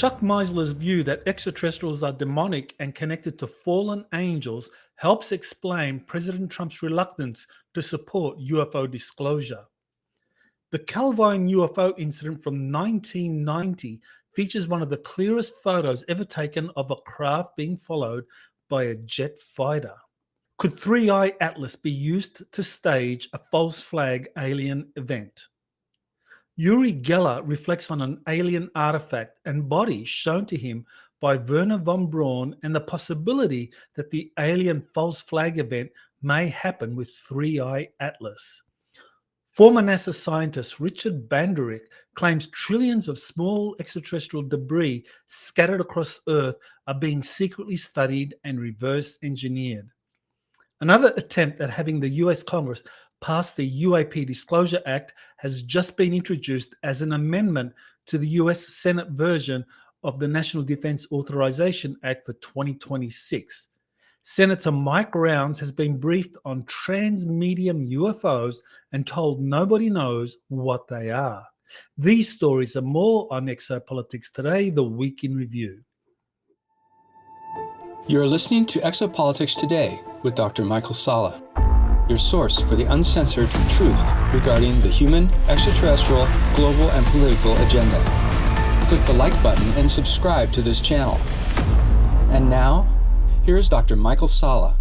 Chuck Meisler's view that extraterrestrials are demonic and connected to fallen angels helps explain President Trump's reluctance to support UFO disclosure. The Calvine UFO incident from 1990 features one of the clearest photos ever taken of a craft being followed by a jet fighter. Could ThreeI Atlas be used to stage a false flag alien event? Yuri Geller reflects on an alien artifact and body shown to him by Werner von Braun and the possibility that the alien false flag event may happen with ThreeI Atlas. Former NASA scientist Richard Banderick claims trillions of small extraterrestrial debris scattered across Earth are being secretly studied and reverse engineered. Another attempt at having the US Congress pass the UAP Disclosure Act has just been introduced as an amendment to the US Senate version of the National Defense Authorization Act for 2026. Senator Mike Rounds has been briefed on transmedium UFOs and told nobody knows what they are. These stories and more on Exopolitics Today, the Week in Review. You're listening to Exopolitics Today with Dr. Michael Salla, your source for the uncensored truth regarding the human, extraterrestrial, global, and political agenda. Click the like button and subscribe to this channel. And now, here's Dr. Michael Salla.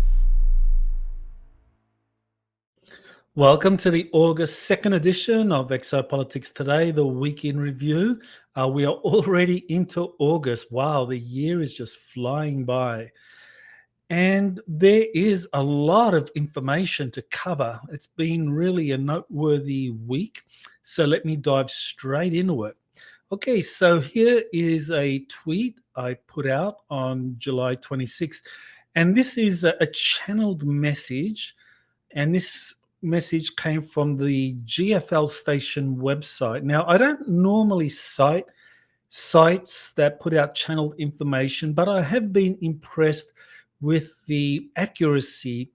Welcome to the August 2nd edition of Exopolitics Today, the Week in Review. We are already into August. Wow, the year is just flying by. And there is a lot of information to cover. It's been really a noteworthy week. So let me dive straight into it. Okay, so here is a tweet I put out on July 26th. And this is a channeled message. And this message came from the GFL station website. Now, I don't normally cite sites that put out channeled information, but I have been impressed with the accuracy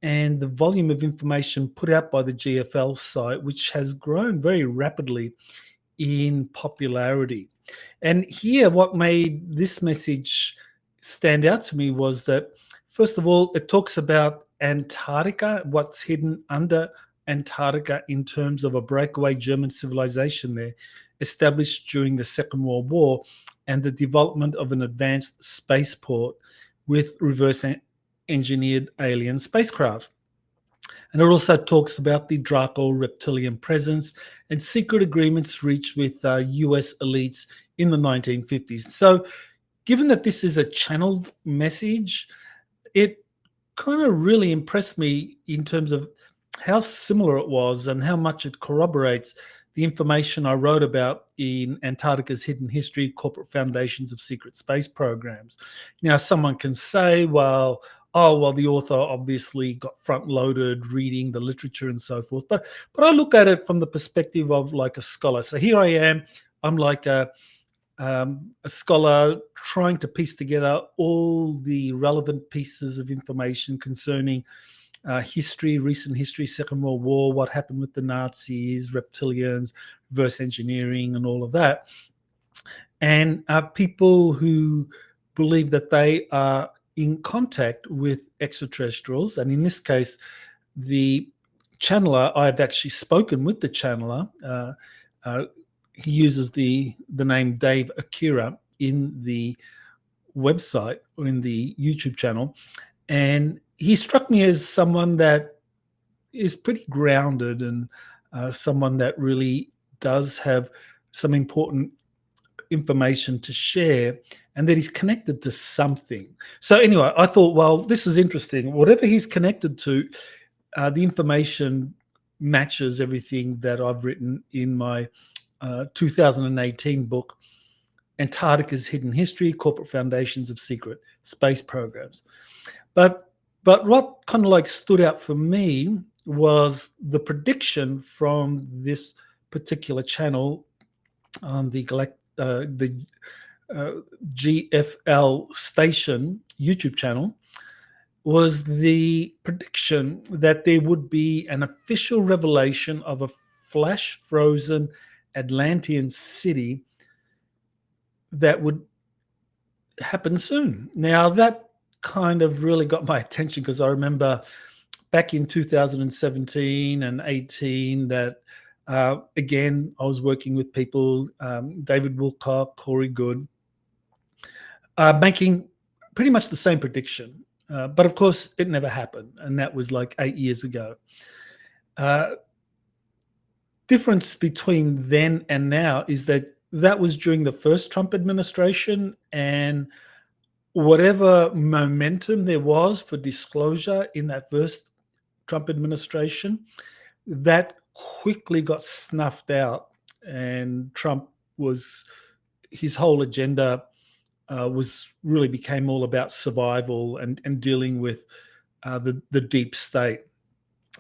and the volume of information put out by the GFL site, which has grown very rapidly in popularity. And here, what made this message stand out to me was that, first of all, it talks about Antarctica, what's hidden under Antarctica in terms of a breakaway German civilization there, established during the Second World War, and the development of an advanced spaceport with reverse engineered alien spacecraft. And it also talks about the Draco reptilian presence and secret agreements reached with US elites in the 1950s. So given that this is a channeled message, it kind of really impressed me in terms of how similar it was and how much it corroborates the information I wrote about in Antarctica's Hidden History, Corporate Foundations of Secret Space Programs. Now, someone can say, well, the author obviously got front-loaded reading the literature and so forth. But I look at it from the perspective of like a scholar. So here I am. I'm like a scholar trying to piece together all the relevant pieces of information concerning history, recent history, Second World War, what happened with the Nazis, reptilians, reverse engineering, and all of that. And people who believe that they are in contact with extraterrestrials, and in this case, the channeler, I've actually spoken with the channeler. He uses the name Dave Akira in the website or in the YouTube channel, and he struck me as someone that is pretty grounded and someone that really does have some important information to share, and that he's connected to something. So anyway, I thought, well, this is interesting. Whatever he's connected to, the information matches everything that I've written in my 2018 book, Antarctica's Hidden History, Corporate Foundations of Secret Space Programs. But what kind of like stood out for me was the prediction from this particular channel on the GFL station YouTube channel, was the prediction that there would be an official revelation of a flash frozen Atlantean city that would happen soon. Now, that kind of really got my attention because I remember back in 2017 and 18 that, again, I was working with people, David Wilcock, Corey Good, making pretty much the same prediction. But of course, it never happened. And that was like 8 years ago. Difference between then and now is that that was during the first Trump administration, and whatever momentum there was for disclosure in that first Trump administration, that quickly got snuffed out, and Trump was his whole agenda was really became all about survival and dealing with the deep state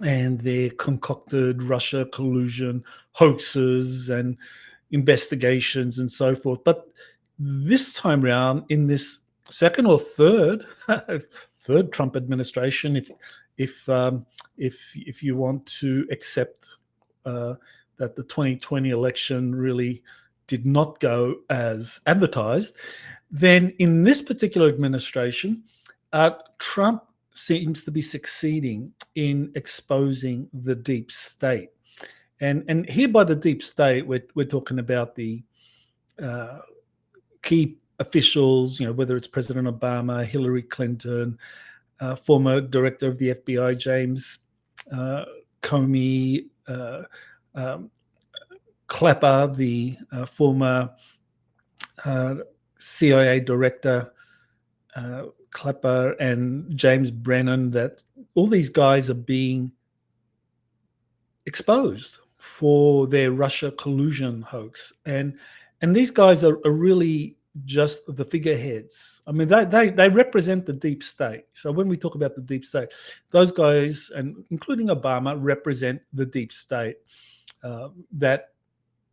and their concocted Russia collusion hoaxes and investigations and so forth. But this time round, in this second or third third Trump administration, if you want to accept that the 2020 election really did not go as advertised, then in this particular administration, Trump seems to be succeeding in exposing the deep state. And here by the deep state, we're talking about the key officials, whether it's President Obama, Hillary Clinton, former director of the FBI, James Comey, Clapper, the former CIA director, Clapper, and James Brennan, that all these guys are being exposed for their Russia collusion hoax. And these guys are really just the figureheads. I mean, they represent the deep state. So when we talk about the deep state, those guys, and including Obama, represent the deep state.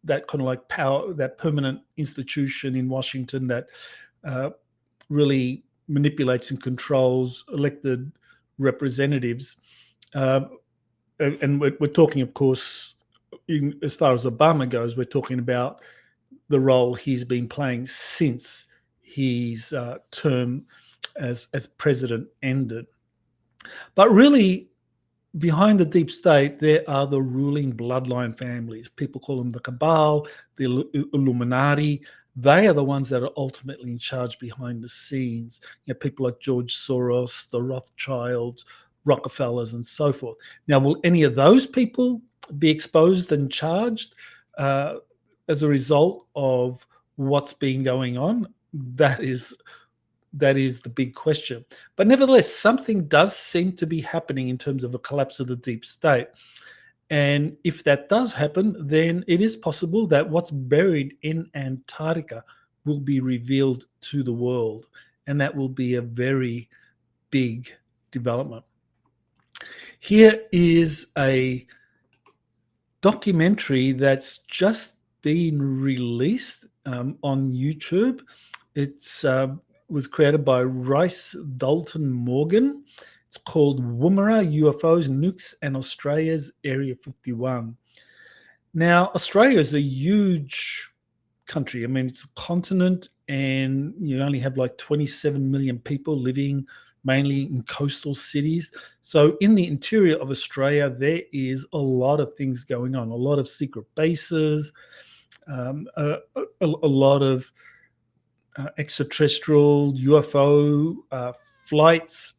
That kind of like power, that permanent institution in Washington that really manipulates and controls elected representatives. And we're talking, of course, as far as Obama goes, we're talking about the role he's been playing since his term as president ended. But really, behind the deep state, there are the ruling bloodline families. People call them the cabal, the Illuminati. They are the ones that are ultimately in charge behind the scenes. People like George Soros, the Rothschilds, Rockefellers, and so forth. Now, will any of those people be exposed and charged as a result of what's been going on? That is the big question. But nevertheless, something does seem to be happening in terms of a collapse of the deep state. And if that does happen, then it is possible that what's buried in Antarctica will be revealed to the world. And that will be a very big development. Here is a documentary that's just been released on YouTube. It's was created by Rice Dalton Morgan. It's called Woomera UFOs, Nukes, and Australia's Area 51. Now, Australia is a huge country. I mean, it's a continent, and you only have like 27 million people living mainly in coastal cities. So in the interior of Australia, there is a lot of things going on, a lot of secret bases, a lot of extraterrestrial UFO flights,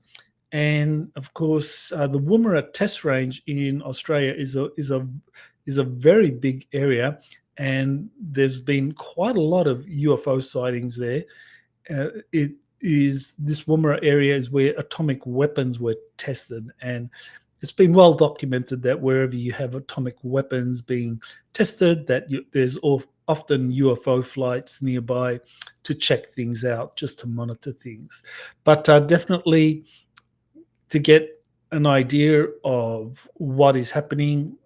and of course, the Woomera Test Range in Australia is a very big area, and there's been quite a lot of UFO sightings there. This Woomera area is where atomic weapons were tested, and it's been well documented that wherever you have atomic weapons being tested, that there's often UFO flights nearby to check things out, just to monitor things. But definitely to get an idea of what is happening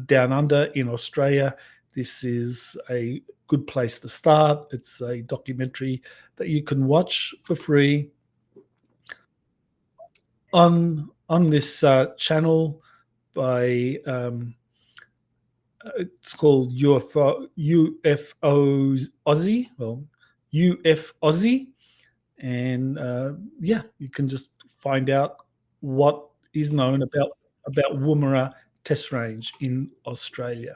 down under in Australia, this is a good place to start. It's a documentary that you can watch for free on this channel by it's called UFOs Aussie. Well, UF Aussie. And yeah, you can just find out what is known about Woomera Test Range in Australia.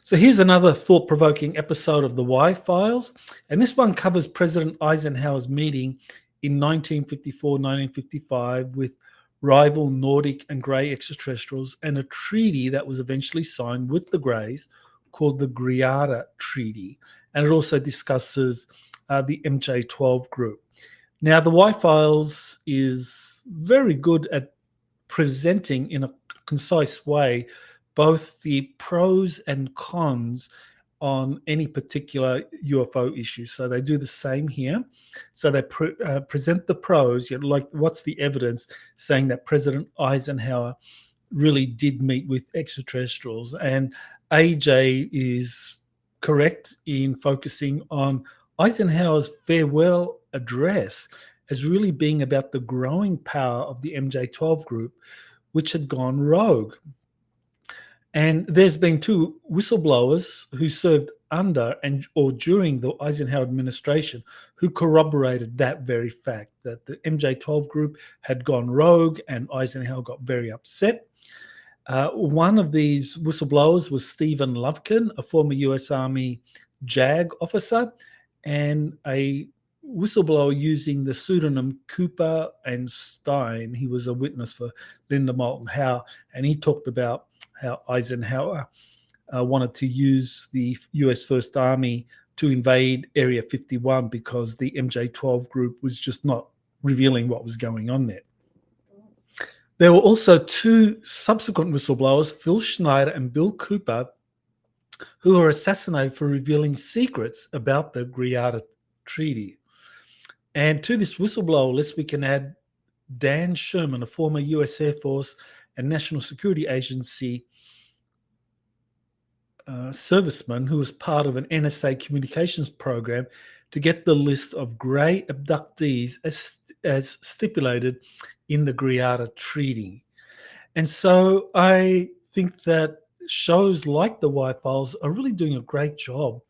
So here's another thought-provoking episode of the Y-Files, and this one covers President Eisenhower's meeting in 1954-1955 with rival Nordic and Grey extraterrestrials and a treaty that was eventually signed with the Greys called the Greada Treaty. And it also discusses the MJ12 group. Now, the Y-Files is very good at presenting in a concise way both the pros and cons on any particular UFO issue. So they do the same here. So they present the pros, like what's the evidence saying that President Eisenhower really did meet with extraterrestrials. And AJ is correct in focusing on Eisenhower's farewell address as really being about the growing power of the MJ12 group, which had gone rogue. And there's been two whistleblowers who served under or during the Eisenhower administration who corroborated that very fact, that the MJ12 group had gone rogue and Eisenhower got very upset. One of these whistleblowers was Stephen Lufkin, a former US Army JAG officer, and a whistleblower using the pseudonym Cooper and Stein. He was a witness for Linda Moulton Howe, and he talked about how Eisenhower wanted to use the US First Army to invade Area 51 because the MJ12 group was just not revealing what was going on there. There were also two subsequent whistleblowers, Phil Schneider and Bill Cooper, who were assassinated for revealing secrets about the Greada Treaty. And to this whistleblower list, we can add Dan Sherman, a former US Air Force and National Security Agency serviceman who was part of an NSA communications program to get the list of grey abductees as stipulated in the Greada Treaty. And so I think that shows like the Y-Files are really doing a great job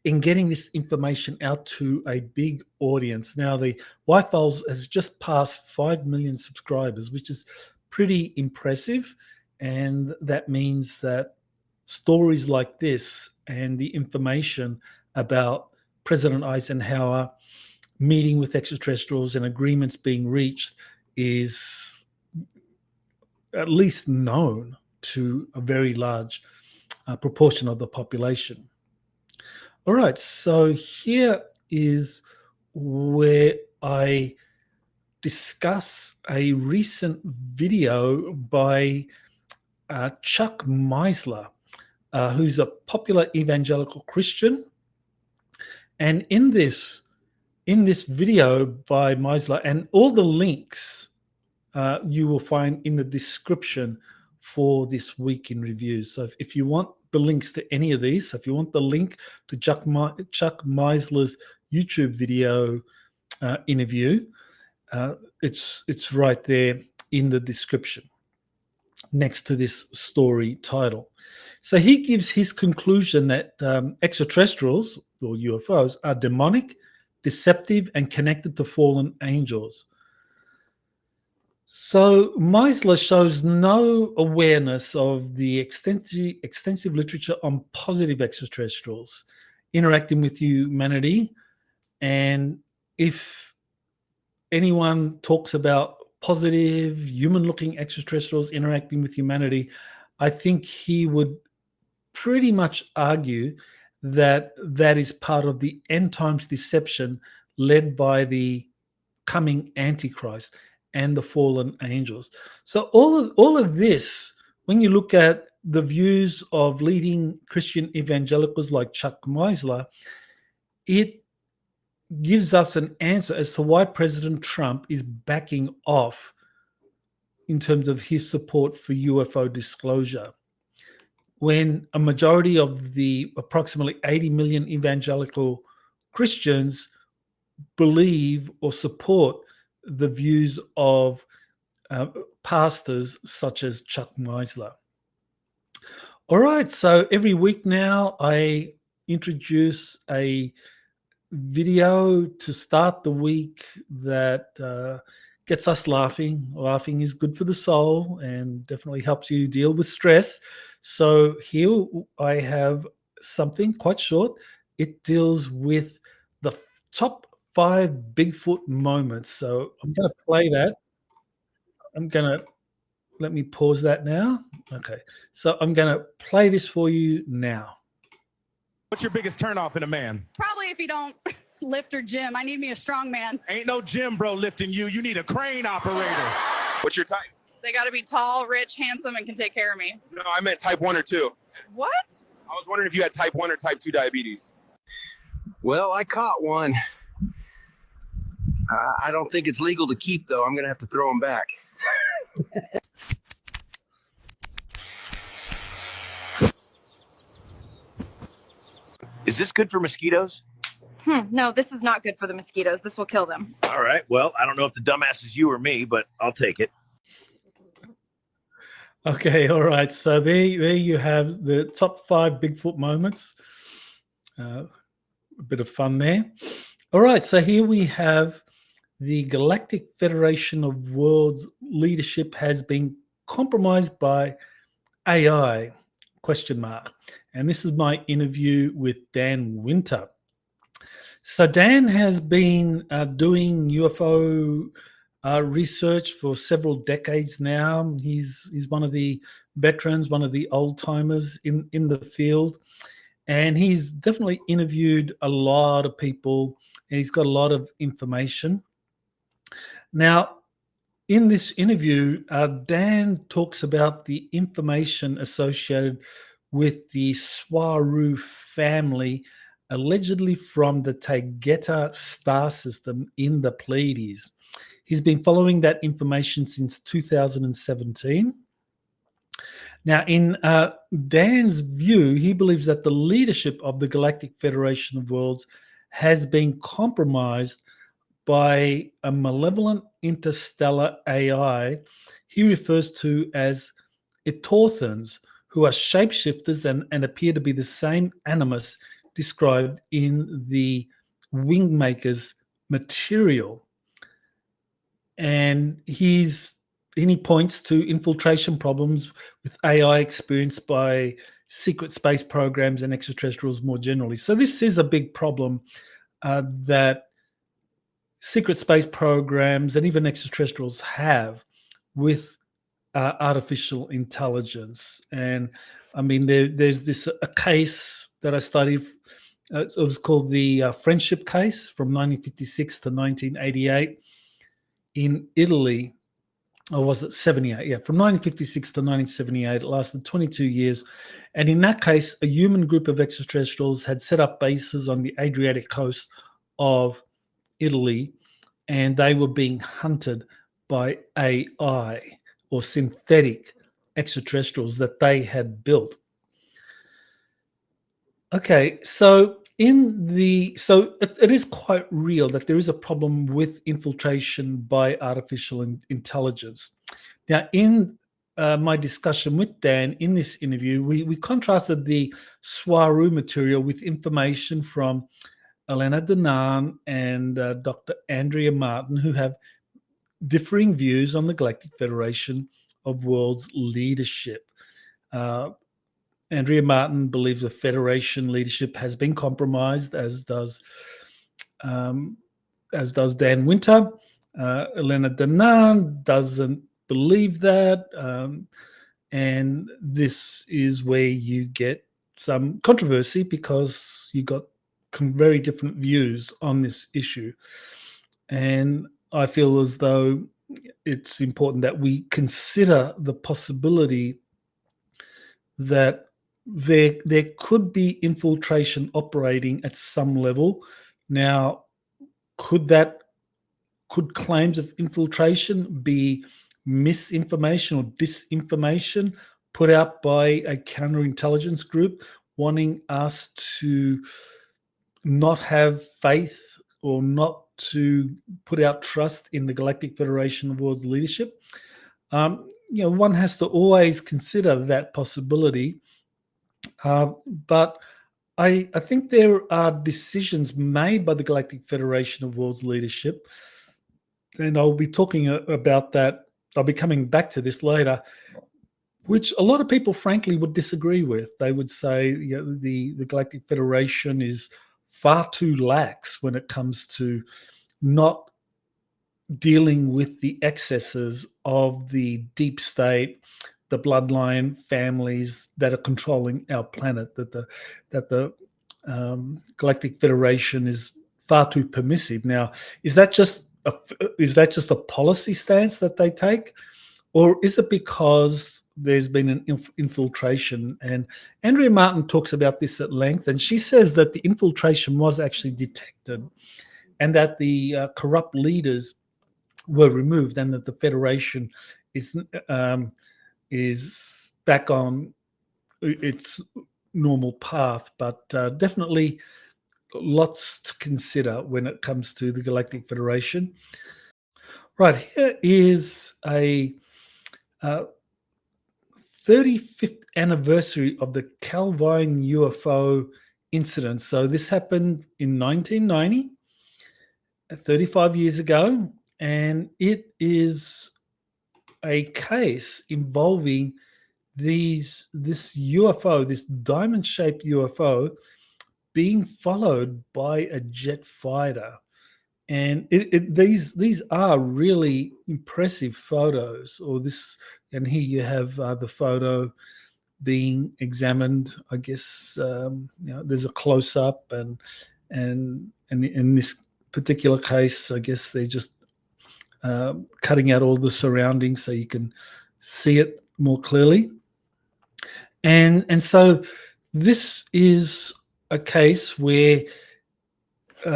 in getting this information out to a big audience. Now, the Y-Files has just passed 5 million subscribers, which is pretty impressive. And that means that stories like this and the information about President Eisenhower meeting with extraterrestrials and agreements being reached is at least known to a very large proportion of the population. All right, so here is where I discuss a recent video by Chuck Meisler, who's a popular evangelical Christian. And in this video by Meisler, and all the links you will find in the description for this week in review. So if you want the links to any of these, if you want the link to Chuck Meisler's YouTube video interview, it's right there in the description next to this story title. So he gives his conclusion that extraterrestrials or UFOs are demonic, deceptive, and connected to fallen angels. So Meisler shows no awareness of the extensive literature on positive extraterrestrials interacting with humanity. And if anyone talks about positive, human-looking extraterrestrials interacting with humanity, I think he would pretty much argue that that is part of the end times deception led by the coming Antichrist and the fallen angels. So all of this, when you look at the views of leading Christian evangelicals like Chuck Meisler, it gives us an answer as to why President Trump is backing off in terms of his support for UFO disclosure, when a majority of the approximately 80 million evangelical Christians believe or support the views of pastors such as Chuck Meisler. All right, so every week now I introduce a video to start the week that gets us laughing. Laughing is good for the soul and definitely helps you deal with stress. So here I have something quite short. It deals with the top 5 Bigfoot moments. So I'm going to play that. Let me pause that now. Okay. So I'm going to play this for you now. What's your biggest turnoff in a man? Probably if you don't lift or gym. I need me a strong man. Ain't no gym bro lifting you. You need a crane operator. What's your type? They got to be tall, rich, handsome, and can take care of me. No, I meant type 1 or 2. What? I was wondering if you had type 1 or type 2 diabetes. Well, I caught one. I don't think it's legal to keep, though. I'm going to have to throw them back. Is this good for mosquitoes? No, this is not good for the mosquitoes. This will kill them. All right. Well, I don't know if the dumbass is you or me, but I'll take it. Okay, all right. So there you have the top 5 Bigfoot moments. A bit of fun there. All right, so here we have the Galactic Federation of Worlds leadership has been compromised by AI, ? And this is my interview with Dan Winter. So Dan has been doing UFO research for several decades now. He's one of the veterans, one of the old timers in the field, and he's definitely interviewed a lot of people, and he's got a lot of information. Now, in this interview, Dan talks about the information associated with the Swaru family, allegedly from the Taygeta star system in the Pleiades. He's been following that information since 2017. Now, in Dan's view, he believes that the leadership of the Galactic Federation of Worlds has been compromised by a malevolent interstellar AI he refers to as Etorthans, who are shapeshifters and appear to be the same animus described in the Wingmakers material. And he points to infiltration problems with AI experienced by secret space programs and extraterrestrials more generally. So this is a big problem that secret space programs and even extraterrestrials have with artificial intelligence. And I mean, there's a case that I studied. It was called the Friendship Case from 1956 to 1988 in Italy. Or was it 78? Yeah, from 1956 to 1978. It lasted 22 years. And in that case, a human group of extraterrestrials had set up bases on the Adriatic coast of Italy, and they were being hunted by AI or synthetic extraterrestrials that they had built. Okay, so it is quite real that there is a problem with infiltration by artificial intelligence. Now, in my discussion with Dan in this interview, we contrasted the Swaru material with information from Elena Danaan and Dr. Andrea Martin, who have differing views on the Galactic Federation of Worlds leadership. Andrea Martin believes the Federation leadership has been compromised, as does Dan Winter. Elena Danaan doesn't believe that, and this is where you get some controversy because you got very different views on this issue. And I feel as though it's important that we consider the possibility that there could be infiltration operating at some level. Now, could claims of infiltration be misinformation or disinformation put out by a counterintelligence group wanting us to not have faith or not to put our trust in the Galactic Federation of Worlds leadership? One has to always consider that possibility. But I think there are decisions made by the Galactic Federation of Worlds Leadership, and I'll be talking about that. I'll be coming back to this later, which a lot of people, frankly, would disagree with. They would say, the Galactic Federation is far too lax when it comes to not dealing with the excesses of the deep state, the bloodline families that are controlling our planet. That the Galactic Federation is far too permissive. Now, is that just a policy stance that they take, or is it because there's been an infiltration? And Andrea Martin talks about this at length, and she says that the infiltration was actually detected, and that the corrupt leaders were removed, and that the Federation is back on its normal path. But definitely lots to consider when it comes to the Galactic Federation. Right, here is a 35th anniversary of the Calvine UFO incident. So this happened in 1990, 35 years ago, and it is a case involving this UFO, this diamond-shaped UFO, being followed by a jet fighter. And these are really impressive photos. And here you have the photo being examined. I guess there's a close-up, and in this particular case, I guess they're just cutting out all the surroundings so you can see it more clearly. And so this is a case where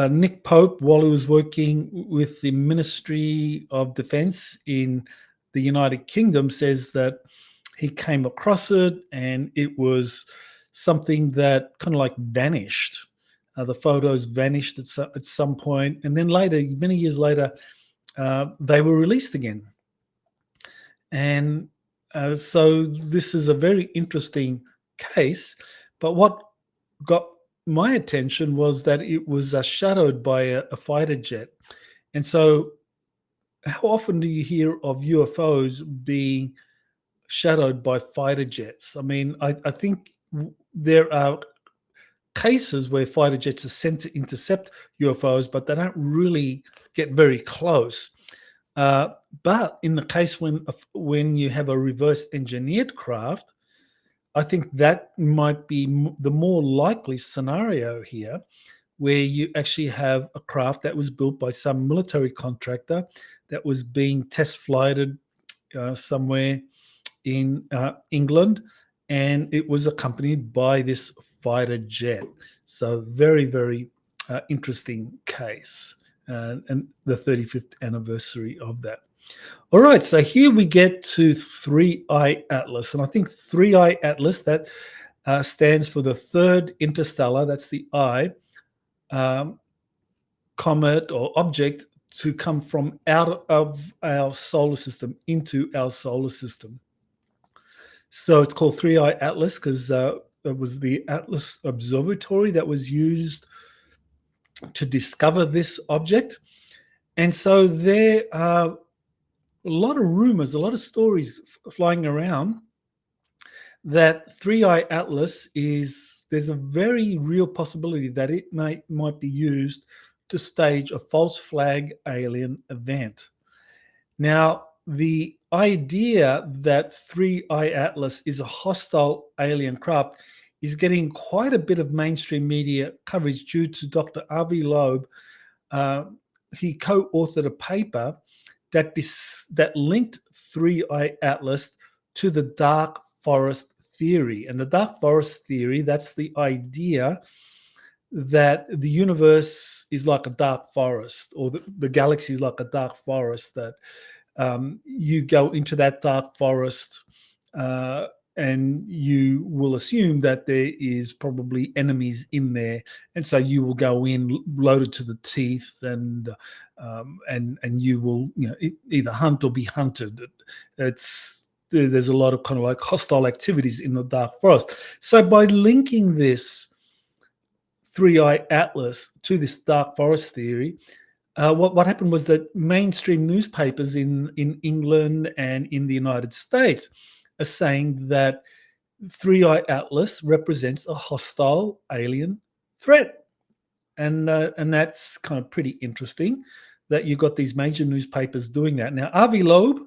Nick Pope, while he was working with the Ministry of Defense in the United Kingdom, says that he came across it, and it was something that kind of like vanished. The photos vanished at some point, and then later, many years later, they were released again. And so this is a very interesting case. But what got my attention was that it was shadowed by a fighter jet. And so how often do you hear of UFOs being shadowed by fighter jets? I mean, I think there are cases where fighter jets are sent to intercept UFOs, but they don't really get very close. But in the case when you have a reverse engineered craft, I think that might be the more likely scenario here, where you actually have a craft that was built by some military contractor that was being test flighted somewhere in England, and it was accompanied by this fighter jet. So very, very interesting case, and the 35th anniversary of that. All right, so here we get to ThreeI Atlas, and I think ThreeI Atlas, that stands for the third interstellar, that's the I, comet or object to come from out of our solar system into our solar system. So it's called ThreeI Atlas because it was the Atlas Observatory that was used to discover this object. And so there are a lot of rumors, a lot of stories flying around that ThreeI Atlas there's a very real possibility that it might be used to stage a false flag alien event. Now, the idea that ThreeI Atlas is a hostile alien craft is getting quite a bit of mainstream media coverage due to Dr. Avi Loeb. He co-authored a paper that linked ThreeI Atlas to the dark forest theory. And the dark forest theory, that's the idea that the universe is like a dark forest, or the galaxy is like a dark forest, that you go into that dark forest and you will assume that there is probably enemies in there, and so you will go in loaded to the teeth, and you will either hunt or be hunted. There's a lot of kind of like hostile activities in the dark forest. So by linking this ThreeI Atlas to this dark forest theory, what happened was that mainstream newspapers in England and in the United States are saying that ThreeI Atlas represents a hostile alien threat. And that's kind of pretty interesting that you've got these major newspapers doing that. Now, Avi Loeb,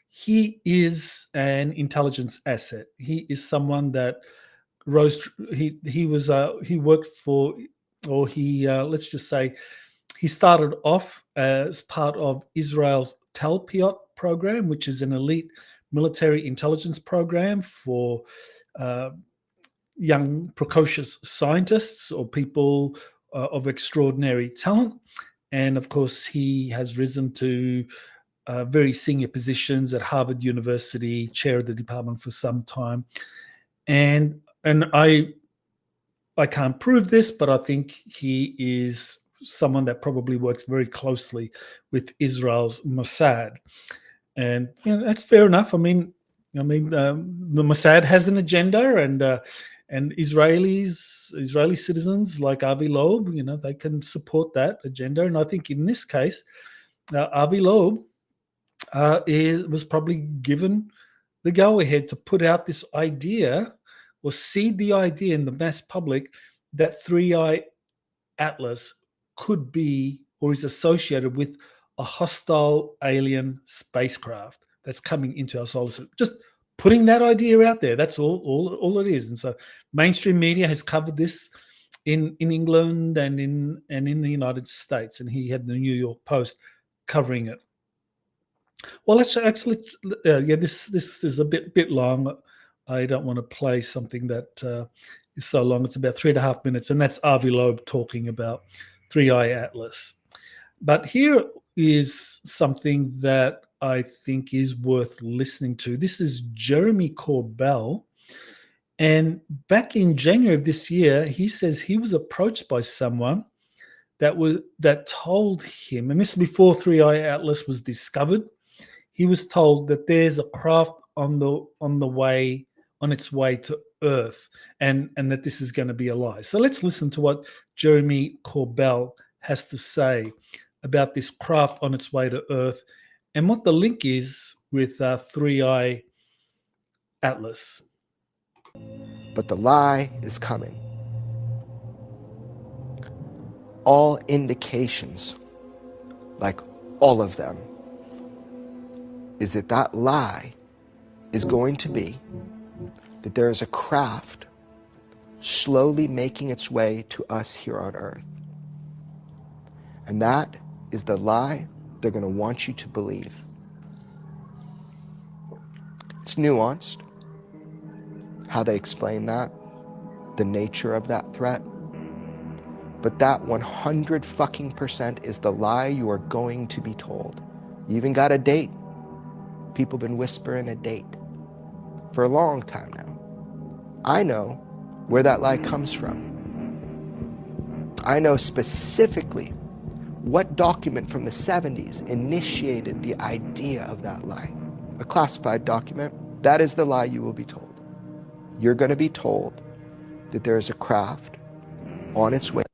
he is an intelligence asset. He is someone that rose. He worked for, or he let's just say, he started off as part of Israel's Talpiot program, which is an elite military intelligence program for young, precocious scientists or people of extraordinary talent. And of course, he has risen to very senior positions at Harvard University, chair of the department for some time. And I can't prove this, but I think he is someone that probably works very closely with Israel's Mossad. And that's fair enough. I mean, the Mossad has an agenda, and Israeli citizens like Avi Loeb, they can support that agenda. And I think in this case, Avi Loeb was probably given the go-ahead to put out this idea or seed the idea in the mass public that ThreeI Atlas could be or is associated with a hostile alien spacecraft that's coming into our solar system. Just putting that idea out there. That's all it is. And so mainstream media has covered this in England and in the United States. And he had the New York Post covering it. Well, let's actually, this is a bit long. I don't want to play something that is so long. It's about 3.5 minutes, and that's Avi Loeb talking about ThreeI Atlas. But here is something that I think is worth listening to. This is Jeremy Corbell. And back in January of this year, he says he was approached by someone that told him, and this is before ThreeI Atlas was discovered, he was told that there's a craft on its way to Earth, and that this is going to be a lie. So let's listen to what Jeremy Corbell has to say about this craft on its way to Earth and what the link is with ThreeI Atlas. But the lie is coming. All indications, like all of them, is that lie is going to be that there is a craft slowly making its way to us here on Earth. And that is the lie they're going to want you to believe. It's nuanced, how they explain that, the nature of that threat. But that 100% is the lie you are going to be told. You even got a date. People have been whispering a date for a long time now. I know where that lie comes from. I know specifically what document from the 70s initiated the idea of that lie. A classified document. That is the lie you will be told. You're going to be told that there is a craft on its way,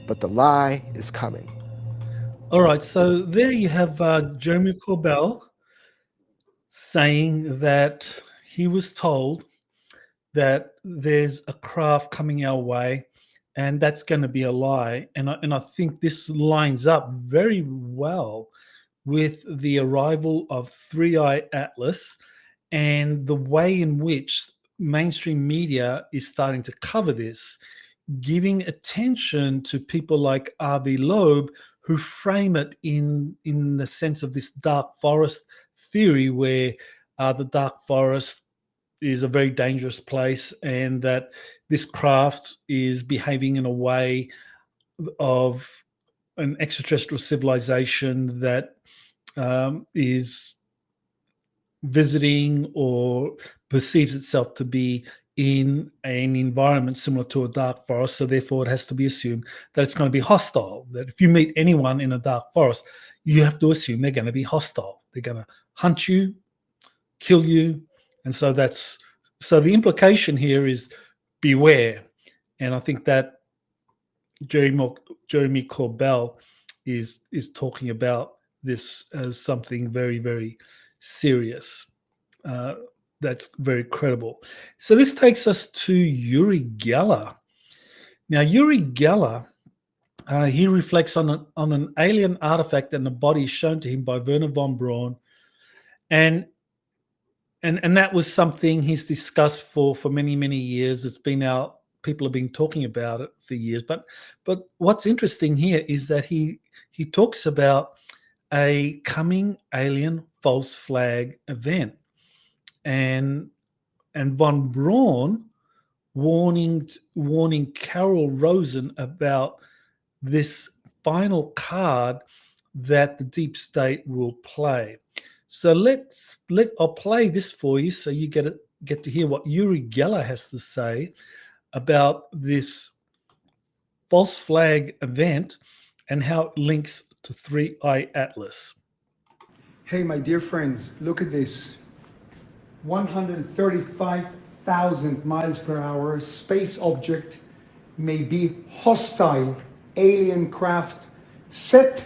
but the lie is coming. All right, so there you have Jeremy Corbell saying that he was told that there's a craft coming our way, and that's going to be a lie. And I think this lines up very well with the arrival of ThreeI Atlas and the way in which mainstream media is starting to cover this, giving attention to people like Avi Loeb, who frame it in the sense of this dark forest theory, where the dark forest is a very dangerous place, and that this craft is behaving in a way of an extraterrestrial civilization that is visiting or perceives itself to be in an environment similar to a dark forest, so therefore it has to be assumed that it's going to be hostile. That if you meet anyone in a dark forest, you have to assume they're going to be hostile. They're going to hunt you, kill you, and so the implication here is beware. And I think that Jeremy Corbell is talking about this as something very, very serious. That's very credible. So this takes us to Yuri Geller. Now, Yuri Geller, he reflects on an alien artifact and the body shown to him by Werner von Braun, and that was something he's discussed for many, many years. It's been out. People have been talking about it for years. But what's interesting here is that he talks about a coming alien false flag event, and von Braun warning Carol Rosen about this final card that the deep state will play. So I'll play this for you so you get to hear what Yuri Geller has to say about this false flag event and how it links to ThreeI Atlas. Hey, my dear friends, look at this. 135,000 miles per hour space object may be hostile alien craft set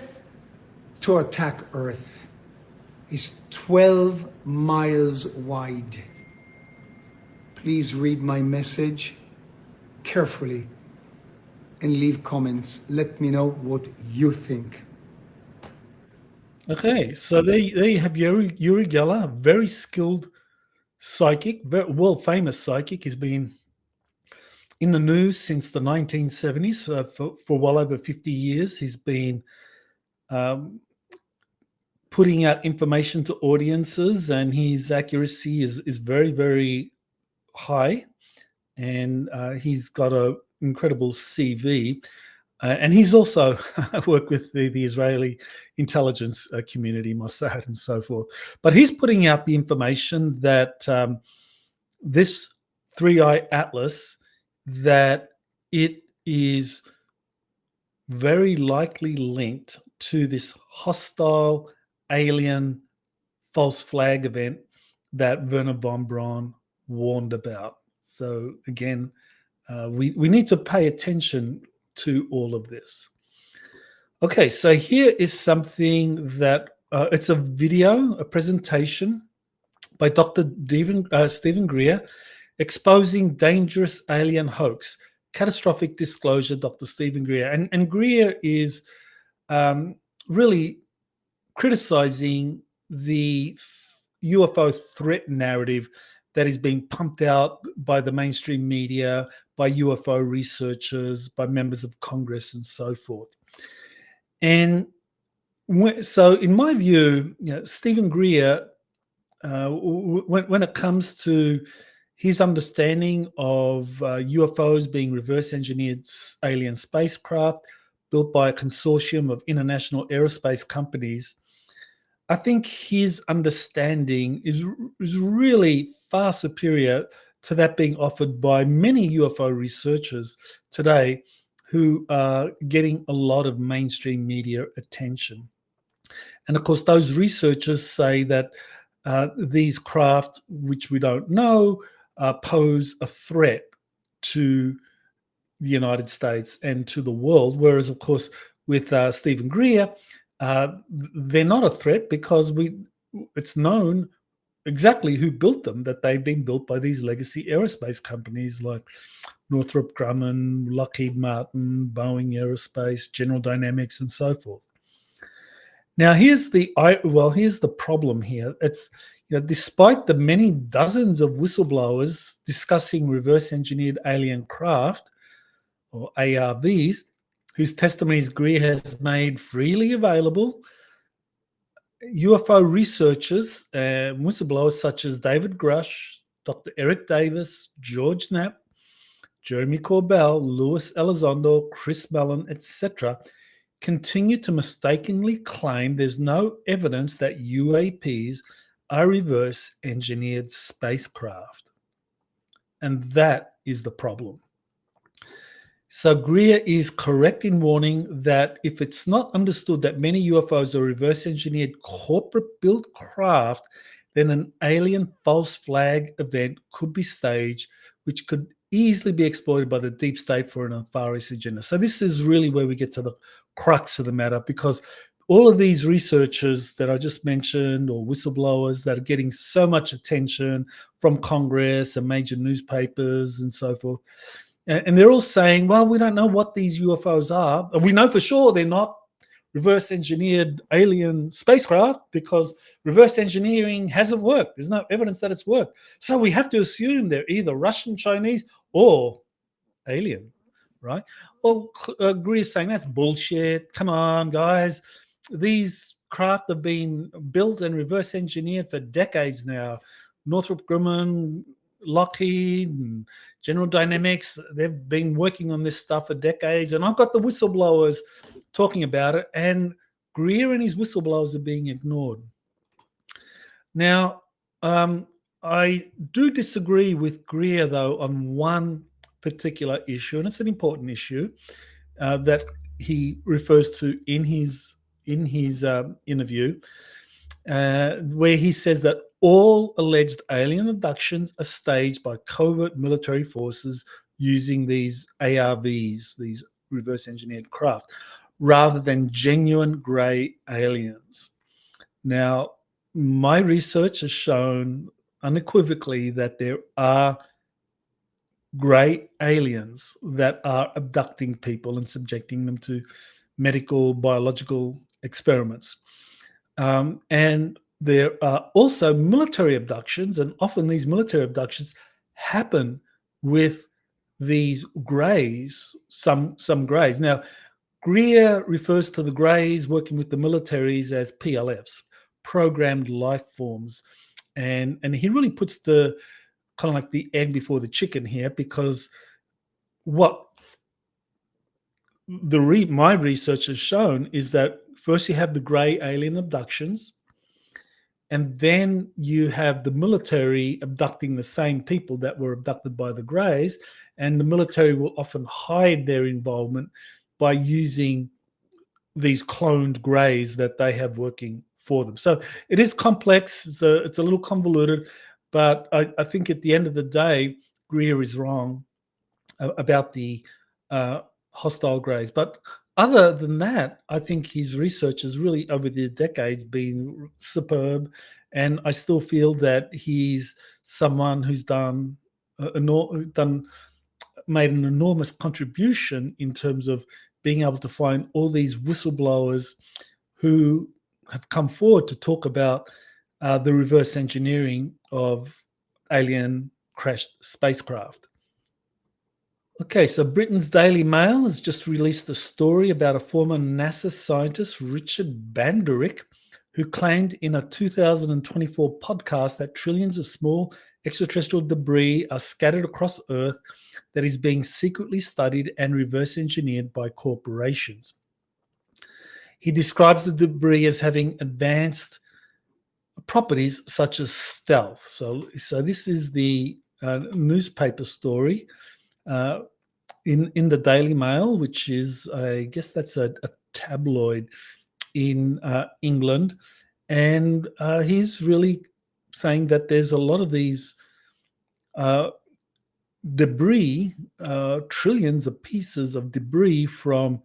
to attack Earth. Is 12 miles wide. Please read my message carefully and leave comments. Let me know what you think. Okay, so there you have Yuri Geller, a very skilled psychic, very world-famous psychic. He's been in the news since the 1970s, for well over 50 years. He's been putting out information to audiences, and his accuracy is very, very high, and he's got an incredible CV. And he's also worked with the Israeli intelligence community, Mossad, and so forth. But he's putting out the information that this ThreeI Atlas, that it is very likely linked to this hostile alien false flag event that Werner von Braun warned about. So again, we need to pay attention to all of this. Okay, so here is something that it's a video, a presentation by Dr. Stephen Greer, exposing dangerous alien hoax. Catastrophic disclosure, Dr. Stephen Greer. And Greer is really criticizing the UFO threat narrative that is being pumped out by the mainstream media, by UFO researchers, by members of Congress, and so forth. And so, in my view, Stephen Greer, when it comes to his understanding of UFOs being reverse-engineered alien spacecraft built by a consortium of international aerospace companies, I think his understanding is really far superior to that being offered by many UFO researchers today who are getting a lot of mainstream media attention. And of course, those researchers say that these craft, which we don't know, pose a threat to the United States and to the world. Whereas, of course, with Stephen Greer, they're not a threat because it's known exactly who built them, that they've been built by these legacy aerospace companies like Northrop Grumman, Lockheed Martin, Boeing Aerospace, General Dynamics, and so forth. Now, here's the problem here. It's, despite the many dozens of whistleblowers discussing reverse-engineered alien craft, or ARVs, whose testimonies Greer has made freely available, UFO researchers and whistleblowers such as David Grush, Dr. Eric Davis, George Knapp, Jeremy Corbell, Louis Elizondo, Chris Mellon, etc., continue to mistakenly claim there's no evidence that UAPs are reverse-engineered spacecraft. And that is the problem. So Greer is correct in warning that if it's not understood that many UFOs are reverse-engineered corporate-built craft, then an alien false flag event could be staged, which could easily be exploited by the deep state for an nefarious agenda. So this is really where we get to the crux of the matter, because all of these researchers that I just mentioned, or whistleblowers that are getting so much attention from Congress and major newspapers and so forth, and they're all saying, well, we don't know what these UFOs are. We know for sure they're not reverse engineered alien spacecraft, because reverse engineering hasn't worked. There's no evidence that it's worked. So we have to assume they're either Russian, Chinese, or alien, right? Well, Greer is saying that's bullshit. Come on, guys. These craft have been built and reverse engineered for decades now. Northrop Grumman, Lockheed, and General Dynamics, they've been working on this stuff for decades. And I've got the whistleblowers talking about it, and Greer and his whistleblowers are being ignored. Now, I do disagree with Greer, though, on one particular issue, and it's an important issue that he refers to in his interview, where he says that all alleged alien abductions are staged by covert military forces using these ARVs, these reverse engineered craft, rather than genuine grey aliens. Now, my research has shown unequivocally that there are grey aliens that are abducting people and subjecting them to medical, biological experiments. And there are also military abductions, and often these military abductions happen with these greys, some greys. Now, Greer refers to the greys working with the militaries as PLFs, programmed life forms. And he really puts the kind of like the egg before the chicken here, because what my research has shown is that first you have the grey alien abductions, and then you have the military abducting the same people that were abducted by the greys, and the military will often hide their involvement by using these cloned greys that they have working for them. So it is complex, it's a little convoluted, but I think at the end of the day, Greer is wrong about the hostile greys. But other than that, I think his research has really, over the decades, been superb. And I still feel that he's someone who's made an enormous contribution in terms of being able to find all these whistleblowers who have come forward to talk about the reverse engineering of alien crashed spacecraft. Okay, so Britain's Daily Mail has just released a story about a former NASA scientist, Richard Banderick, who claimed in a 2024 podcast that trillions of small extraterrestrial debris are scattered across Earth that is being secretly studied and reverse engineered by corporations. He describes the debris as having advanced properties such as stealth. So this is the newspaper story in the Daily Mail, which is, I guess that's a tabloid in England. And he's really saying that there's a lot of these debris, trillions of pieces of debris from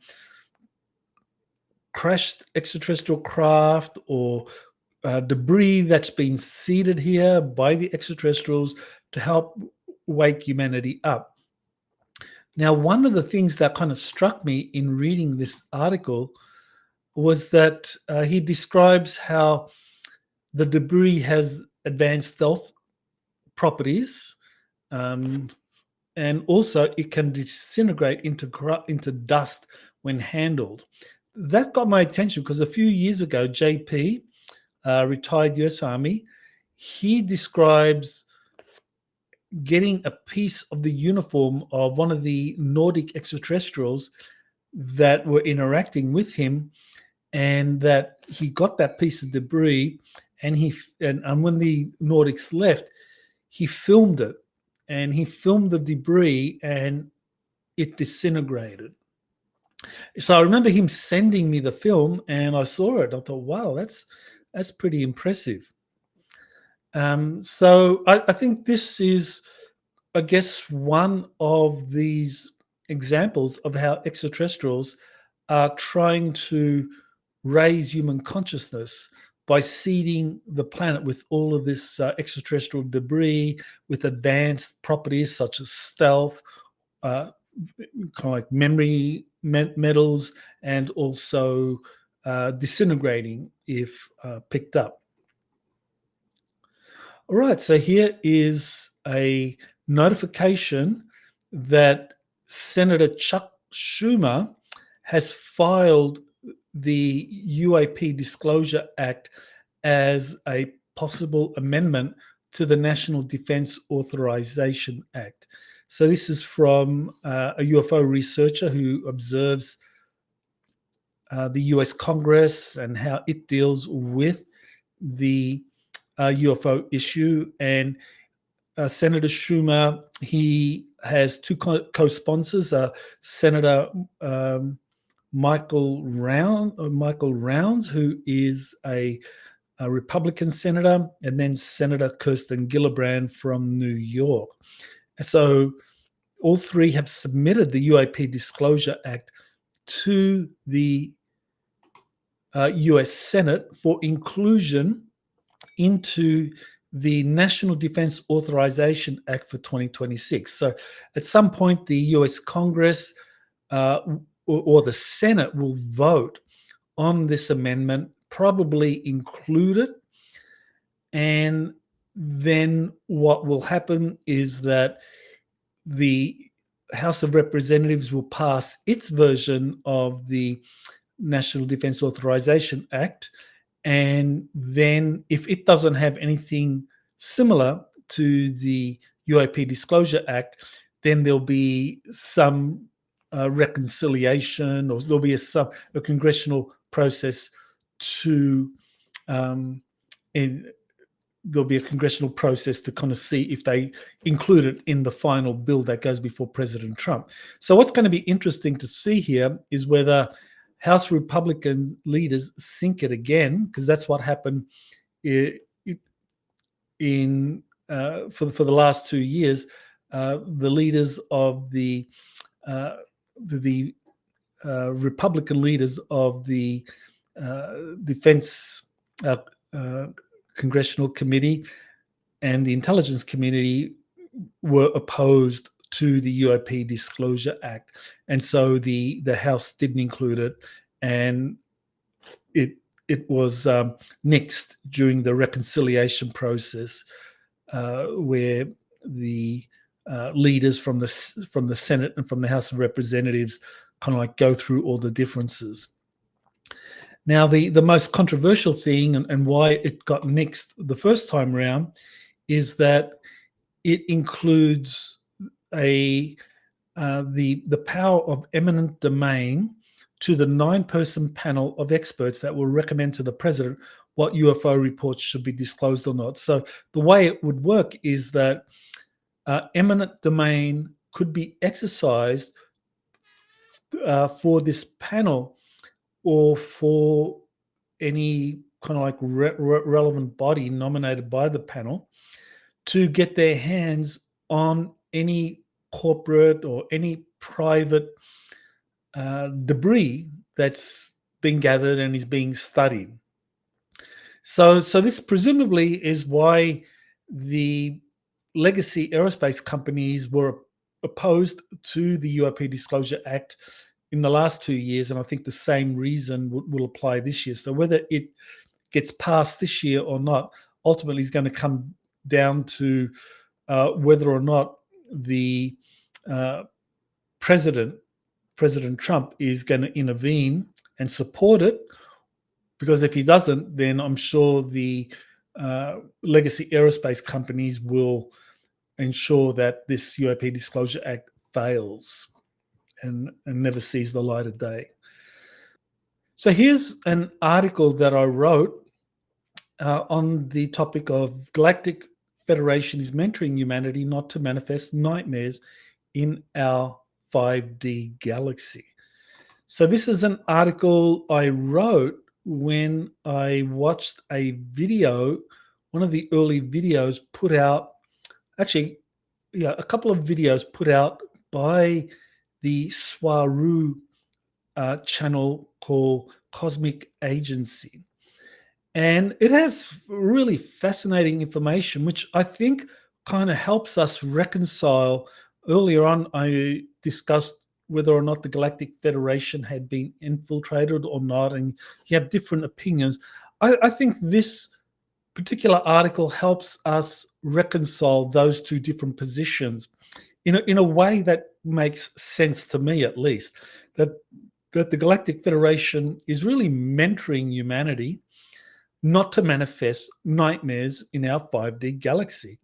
crashed extraterrestrial craft or debris that's been seeded here by the extraterrestrials to help wake humanity up. Now, one of the things that kind of struck me in reading this article was that he describes how the debris has advanced stealth properties, and also it can disintegrate into dust when handled. That got my attention because a few years ago, JP, retired US Army, he describes getting a piece of the uniform of one of the Nordic extraterrestrials that were interacting with him, and that he got that piece of debris, and when the Nordics left, he filmed it, and he filmed the debris, and it disintegrated. So I remember him sending me the film, and I saw it. I thought, wow, that's pretty impressive. So I think this is I guess, one of these examples of how extraterrestrials are trying to raise human consciousness by seeding the planet with all of this extraterrestrial debris with advanced properties such as stealth, uh, kind of like memory metals, and also disintegrating if picked up. All right, so here is a notification that Senator Chuck Schumer has filed the UAP Disclosure Act as a possible amendment to the National Defense Authorization Act. So this is from a UFO researcher who observes the US Congress and how it deals with the UFO issue. And Senator Schumer, he has two co-sponsors, Senator Michael Rounds, who is a Republican senator, and then Senator Kirsten Gillibrand from New York. So all three have submitted the UAP Disclosure Act to the US Senate for inclusion into the National Defense Authorization Act for 2026. So at some point, the US Congress or the Senate will vote on this amendment, probably include it. And then what will happen is that the House of Representatives will pass its version of the National Defense Authorization Act. And then if it doesn't have anything similar to the UAP Disclosure Act, then there'll be some reconciliation, or there'll be a congressional process to there'll be a congressional process to kind of see if they include it in the final bill that goes before President Trump. So what's going to be interesting to see here is whether House Republican leaders sink it again, because that's what happened for the last 2 years. The leaders of the Republican leaders of the Defense Congressional Committee and the Intelligence Committee were opposed to the UAP Disclosure Act, and so the House didn't include it, and it was nixed during the reconciliation process, where the leaders from the Senate and from the House of Representatives kind of like go through all the differences. Now, the most controversial thing and why it got nixed the first time around is that it includes the power of eminent domain to the 9-person panel of experts that will recommend to the president what UFO reports should be disclosed or not. So the way it would work is that eminent domain could be exercised for this panel or for any kind of like relevant body nominated by the panel to get their hands on any corporate or any private debris that's being gathered and is being studied. So this presumably is why the legacy aerospace companies were opposed to the UAP Disclosure Act in the last 2 years, and I think the same reason will apply this year. So whether it gets passed this year or not, ultimately is going to come down to whether or not the President Trump is going to intervene and support it, because if he doesn't, then I'm sure the legacy aerospace companies will ensure that this UAP Disclosure Act fails and never sees the light of day. So here's an article that I wrote on the topic of Galactic Federation is mentoring humanity not to manifest nightmares in our 5D galaxy. So this is an article I wrote when I watched a video, one of the early videos put out. Actually, a couple of videos put out by the Swaru channel called Cosmic Agency. And it has really fascinating information, which I think kind of helps us reconcile. Earlier on, I discussed whether or not the Galactic Federation had been infiltrated or not, and you have different opinions. I think this particular article helps us reconcile those two different positions in a way that makes sense to me, at least, that the Galactic Federation is really mentoring humanity not to manifest nightmares in our 5D galaxy.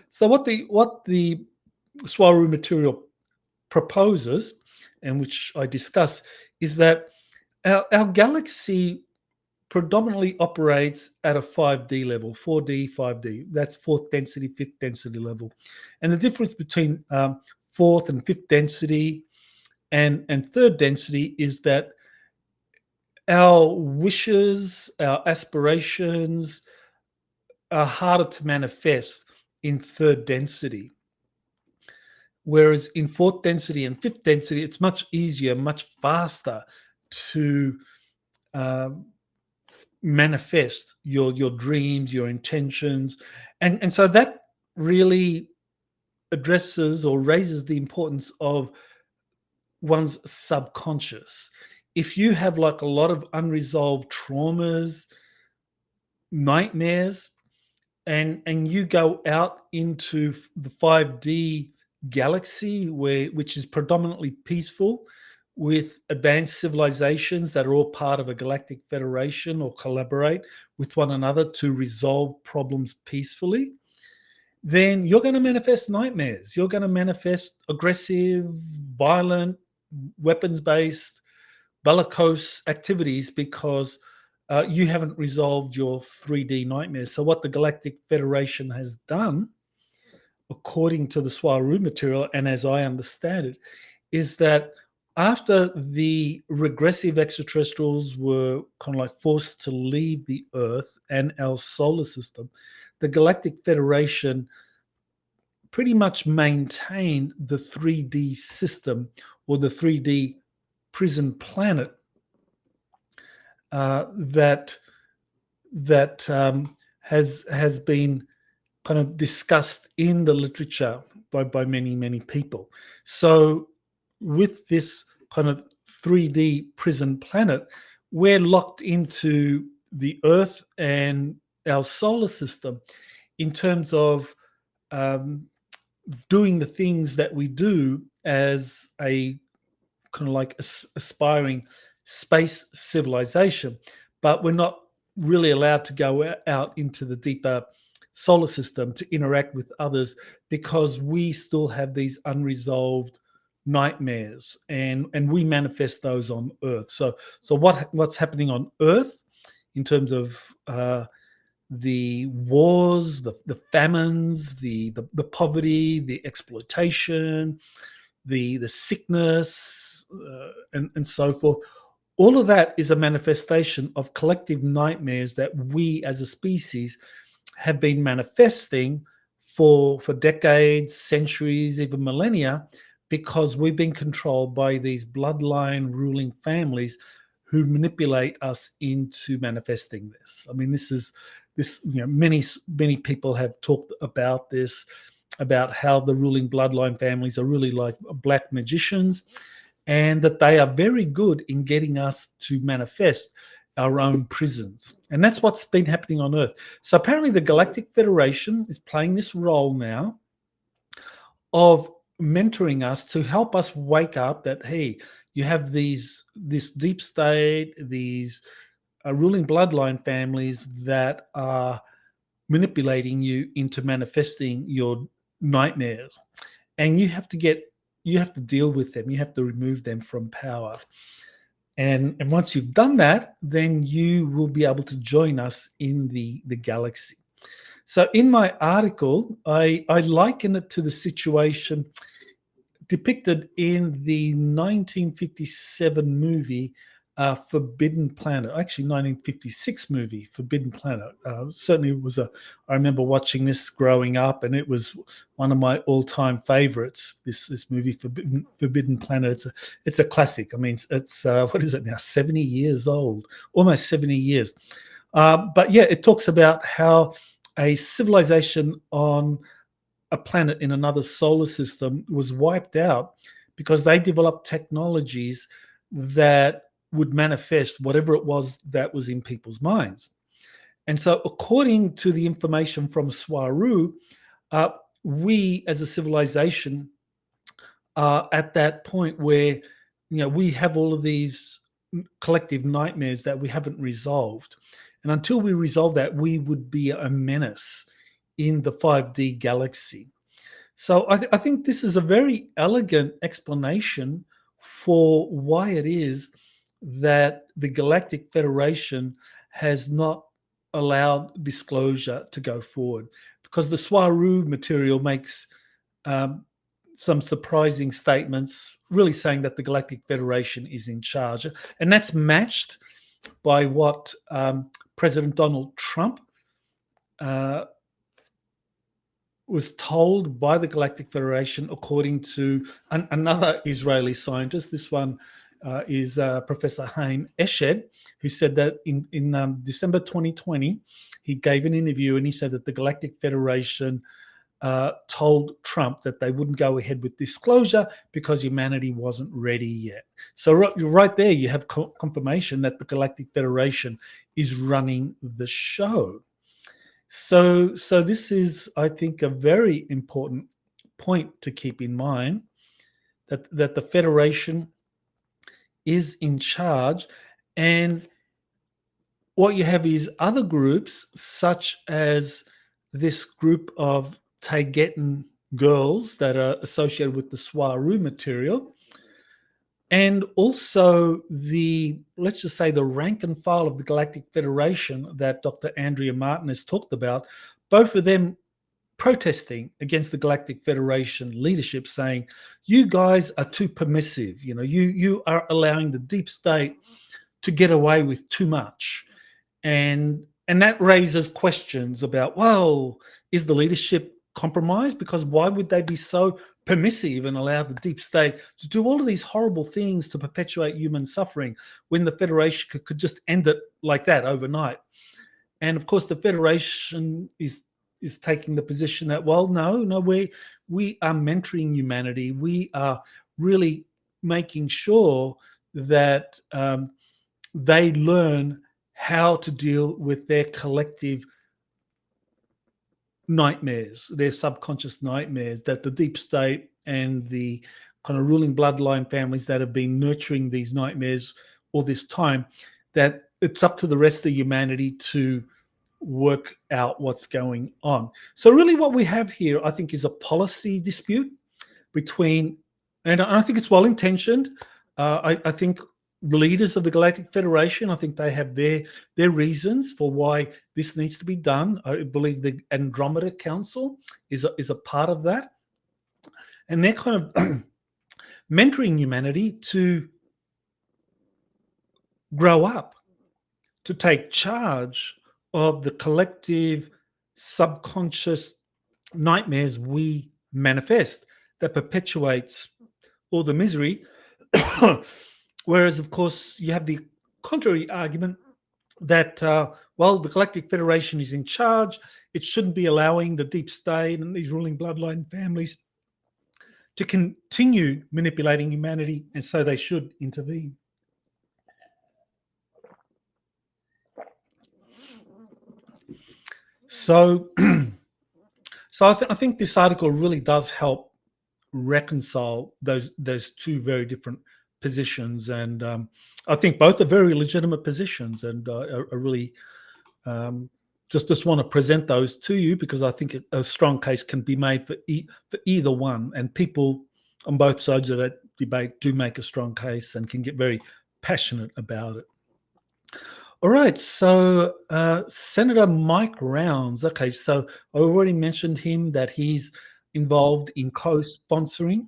So what the Swaru material proposes, and which I discuss, is that our galaxy predominantly operates at a 5D level, 4D, 5D. That's fourth density, fifth density level. And the difference between fourth and fifth density and third density is that our wishes, our aspirations are harder to manifest in third density. Whereas in fourth density and fifth density, it's much easier, much faster to manifest your dreams, your intentions. And so that really addresses or raises the importance of one's subconscious. If you have like a lot of unresolved traumas, nightmares, and you go out into the 5D galaxy, which is predominantly peaceful, with advanced civilizations that are all part of a galactic federation or collaborate with one another to resolve problems peacefully, then you're going to manifest nightmares. You're going to manifest aggressive, violent, weapons-based, bellicose activities because you haven't resolved your 3D nightmares. So what the Galactic Federation has done, according to the Swaru material, and as I understand it, is that after the regressive extraterrestrials were kind of like forced to leave the Earth and our solar system, the Galactic Federation pretty much maintained the 3D system or the 3D prison planet that has been kind of discussed in the literature by many people. So with this kind of 3D prison planet, we're locked into the Earth and our solar system in terms of doing the things that we do as a kind of like aspiring space civilization, but we're not really allowed to go out into the deeper solar system to interact with others because we still have these unresolved nightmares, and we manifest those on Earth. So what's happening on Earth in terms of the wars, the famines, the poverty, the exploitation, the sickness, and so forth. All of that is a manifestation of collective nightmares that we as a species have been manifesting for decades, centuries, even millennia, because we've been controlled by these bloodline ruling families who manipulate us into manifesting this. I mean, this many people have talked about this, about how the ruling bloodline families are really like black magicians, and that they are very good in getting us to manifest our own prisons. And that's what's been happening on Earth. So apparently the Galactic Federation is playing this role now of mentoring us to help us wake up that, hey, you have this deep state, these ruling bloodline families that are manipulating you into manifesting your nightmares. And you have to deal with them. You have to remove them from power. And once you've done that, then you will be able to join us in the galaxy. So in my article, I liken it to the situation depicted in the 1957 movie Forbidden Planet, actually 1956 movie, Forbidden Planet. Certainly was I remember watching this growing up, and it was one of my all-time favorites, this movie, Forbidden Planet. It's a classic. I mean, it's what is it now, 70 years old, almost 70 years. But yeah, it talks about how a civilization on a planet in another solar system was wiped out because they developed technologies that would manifest whatever it was that was in people's minds. And so, according to the information from Swaru, we as a civilization are at that point where, we have all of these collective nightmares that we haven't resolved. And until we resolve that, we would be a menace in the 5D galaxy. So I think this is a very elegant explanation for why it is that the Galactic Federation has not allowed disclosure to go forward, because the Swaru material makes some surprising statements, really saying that the Galactic Federation is in charge. And that's matched by what President Donald Trump was told by the Galactic Federation, according to another Israeli scientist. This one is Professor Haim Eshed, who said that in December 2020, he gave an interview and he said that the Galactic Federation told Trump that they wouldn't go ahead with disclosure because humanity wasn't ready yet. So right there, you have confirmation that the Galactic Federation is running the show. So this is, I think, a very important point to keep in mind, that the Federation is in charge. And what you have is other groups, such as this group of Tagetan girls that are associated with the Swaru material, and also let's just say the rank and file of the Galactic Federation that Dr. Andrea Martin has talked about, both of them protesting against the Galactic Federation leadership, saying, you guys are too permissive. You are allowing the deep state to get away with too much. And that raises questions about, well, is the leadership compromised? Because why would they be so permissive and allow the deep state to do all of these horrible things to perpetuate human suffering when the Federation could just end it like that overnight? And of course, the Federation is taking the position that, well, no, we are mentoring humanity. We are really making sure that they learn how to deal with their collective nightmares, their subconscious nightmares, that the deep state and the kind of ruling bloodline families that have been nurturing these nightmares all this time, that it's up to the rest of humanity to work out what's going on. So really what we have here, I think, is a policy dispute between, and I think it's well-intentioned. I think the leaders of the Galactic Federation, I think they have their reasons for why this needs to be done. I believe the Andromeda Council is a part of that. And they're kind of mentoring humanity to grow up, to take charge of the collective subconscious nightmares we manifest that perpetuates all the misery. Whereas, of course, you have the contrary argument that, well, the Galactic Federation is in charge. It shouldn't be allowing the deep state and these ruling bloodline families to continue manipulating humanity, and so they should intervene. So, I think this article really does help reconcile those two very different positions, and I think both are very legitimate positions, and I really just want to present those to you because I think a strong case can be made for either one, and people on both sides of that debate do make a strong case and can get very passionate about it. All right, so Senator Mike Rounds. Okay, so I already mentioned him, that he's involved in co-sponsoring.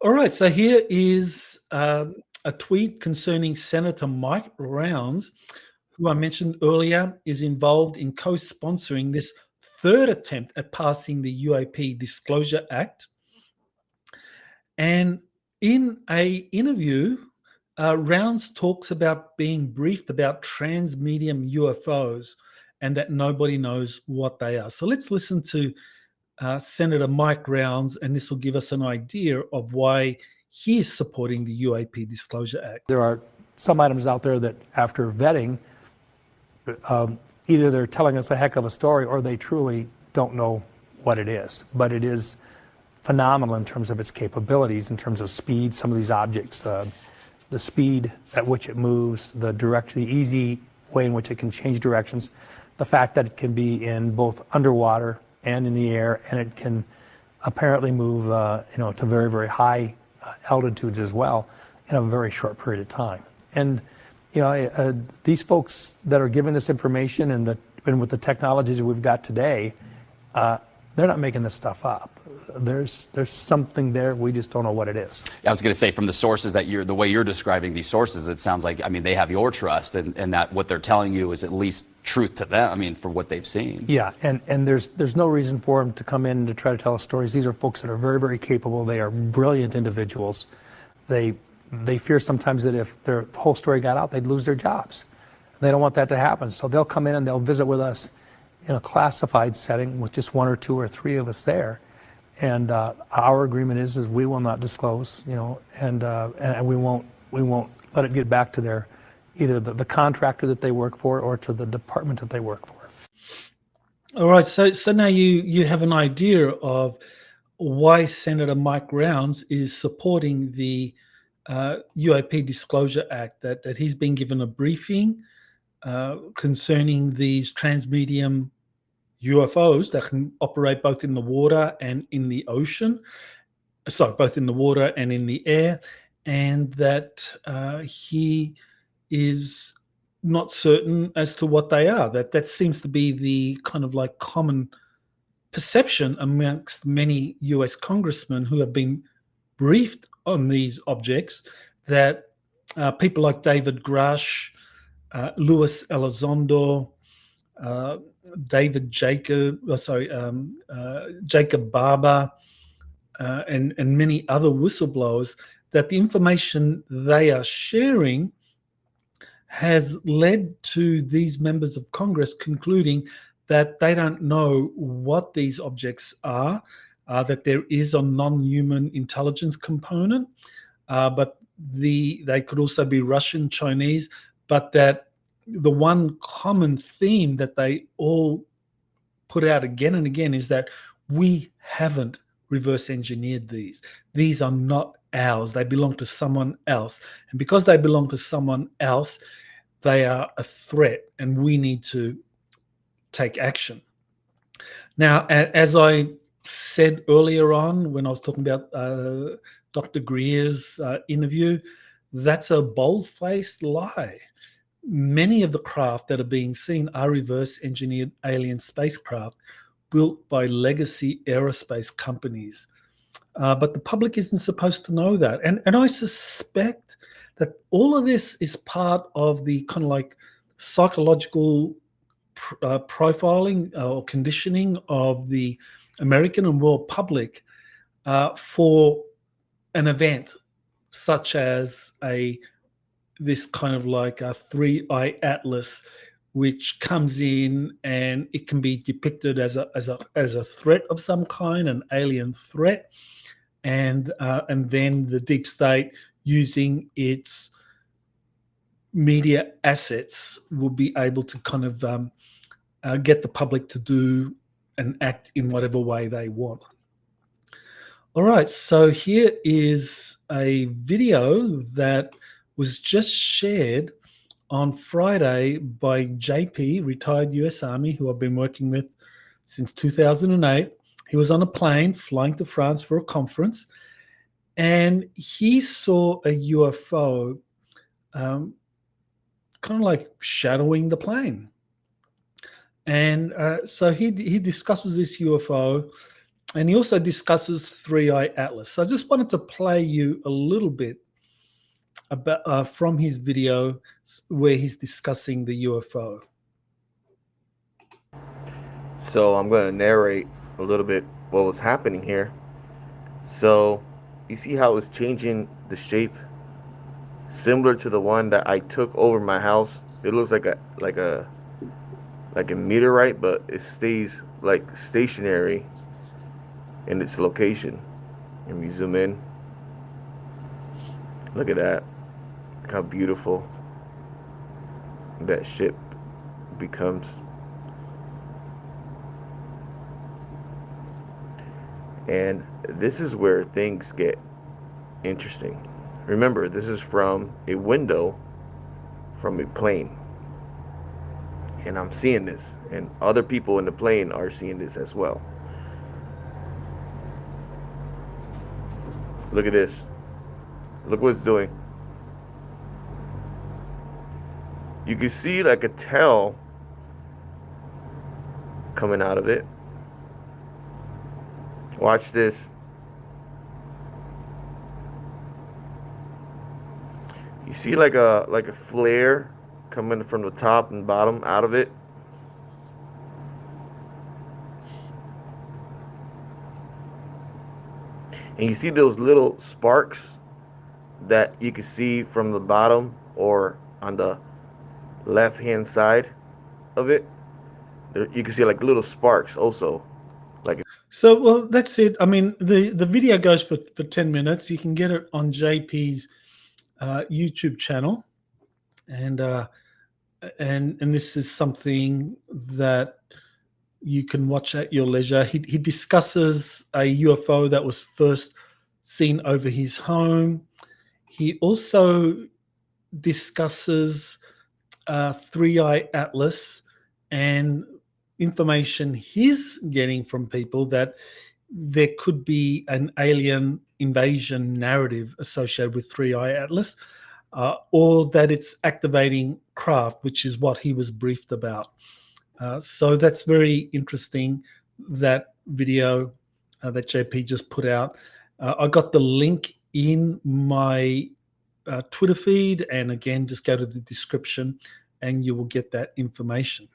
All right, so here is a tweet concerning Senator Mike Rounds, who I mentioned earlier is involved in co-sponsoring this third attempt at passing the UAP Disclosure Act. And in a interview, Rounds talks about being briefed about transmedium UFOs and that nobody knows what they are. So let's listen to Senator Mike Rounds, and this will give us an idea of why he is supporting the UAP Disclosure Act. There are some items out there that, after vetting, either they're telling us a heck of a story or they truly don't know what it is. But it is phenomenal in terms of its capabilities, in terms of speed. Some of these objects, the speed at which it moves, the easy way in which it can change directions, the fact that it can be in both underwater and in the air, and it can apparently move to very, very high altitudes as well in a very short period of time. And these folks that are given this information and with the technologies that we've got today, they're not making this stuff up. There's something there, we just don't know what it is. I was going to say, from the sources that the way you're describing these sources, it sounds like, they have your trust, and that what they're telling you is at least truth to them, for what they've seen. Yeah, and there's no reason for them to come in to try to tell us stories. These are folks that are very, very capable. They are brilliant individuals. They fear sometimes that if their whole story got out, they'd lose their jobs. They don't want that to happen, so they'll come in and they'll visit with us in a classified setting with just one or two or three of us there. And our agreement is we will not disclose, and we won't let it get back to either the contractor that they work for or to the department that they work for. All right, so now you have an idea of why Senator Mike Rounds is supporting the UAP Disclosure Act, that he's been given a briefing concerning these transmedium UFOs that can operate both in the water and in the ocean. Sorry, both in the water and in the air, and that he is not certain as to what they are. That seems to be the kind of like common perception amongst many US congressmen who have been briefed on these objects, that people like David Grush, Luis Elizondo, Jacob Barber, and many other whistleblowers, that the information they are sharing has led to these members of Congress concluding that they don't know what these objects are, that there is a non-human intelligence component, but they could also be Russian, Chinese, but that the one common theme that they all put out again and again is that we haven't reverse engineered these. These are not ours. They belong to someone else. And because they belong to someone else, they are a threat, and we need to take action. Now, as I said earlier on when I was talking about Dr. Greer's interview, that's a bold-faced lie. Many of the craft that are being seen are reverse engineered alien spacecraft built by legacy aerospace companies. But the public isn't supposed to know that. And I suspect that all of this is part of the kind of like psychological profiling or conditioning of the American and world public for an event such as this kind of like a ThreeI Atlas, which comes in and it can be depicted as a threat of some kind, an alien threat, and then the deep state, using its media assets, will be able to kind of get the public to do and act in whatever way they want. All right, so here is a video that was just shared on Friday by JP, retired US Army, who I've been working with since 2008. He was on a plane flying to France for a conference, and he saw a UFO kind of like shadowing the plane. And so he discusses this UFO, And he also discusses ThreeI Atlas. So I just wanted to play you a little bit about from his video where he's discussing the UFO. So I'm going to narrate a little bit what was happening here. So you see how it's changing the shape, similar to the one that I took over my house. It looks like a meteorite, but it stays like stationary in its location. And we zoom in. Look at that. Look how beautiful that ship becomes. And this is where things get interesting. Remember, this is from a window from a plane. And I'm seeing this, and other people in the plane are seeing this as well. Look at this. Look what it's doing. You can see like a tail coming out of it. Watch this. You see like a flare coming from the top and bottom out of it. And you see those little sparks that you can see from the bottom or on the left hand side of it. You can see like little sparks also. So, well, that's it. I mean, the video goes for 10 minutes. You can get it on JP's YouTube channel. And this is something that you can watch at your leisure. He discusses a UFO that was first seen over his home. He also discusses ThreeI Atlas and information he's getting from people that there could be an alien invasion narrative associated with ThreeI Atlas, or that it's activating craft, which is what he was briefed about. So that's very interesting, that video that JP just put out. I got the link in my Twitter feed, and again, just go to the description and you will get that information.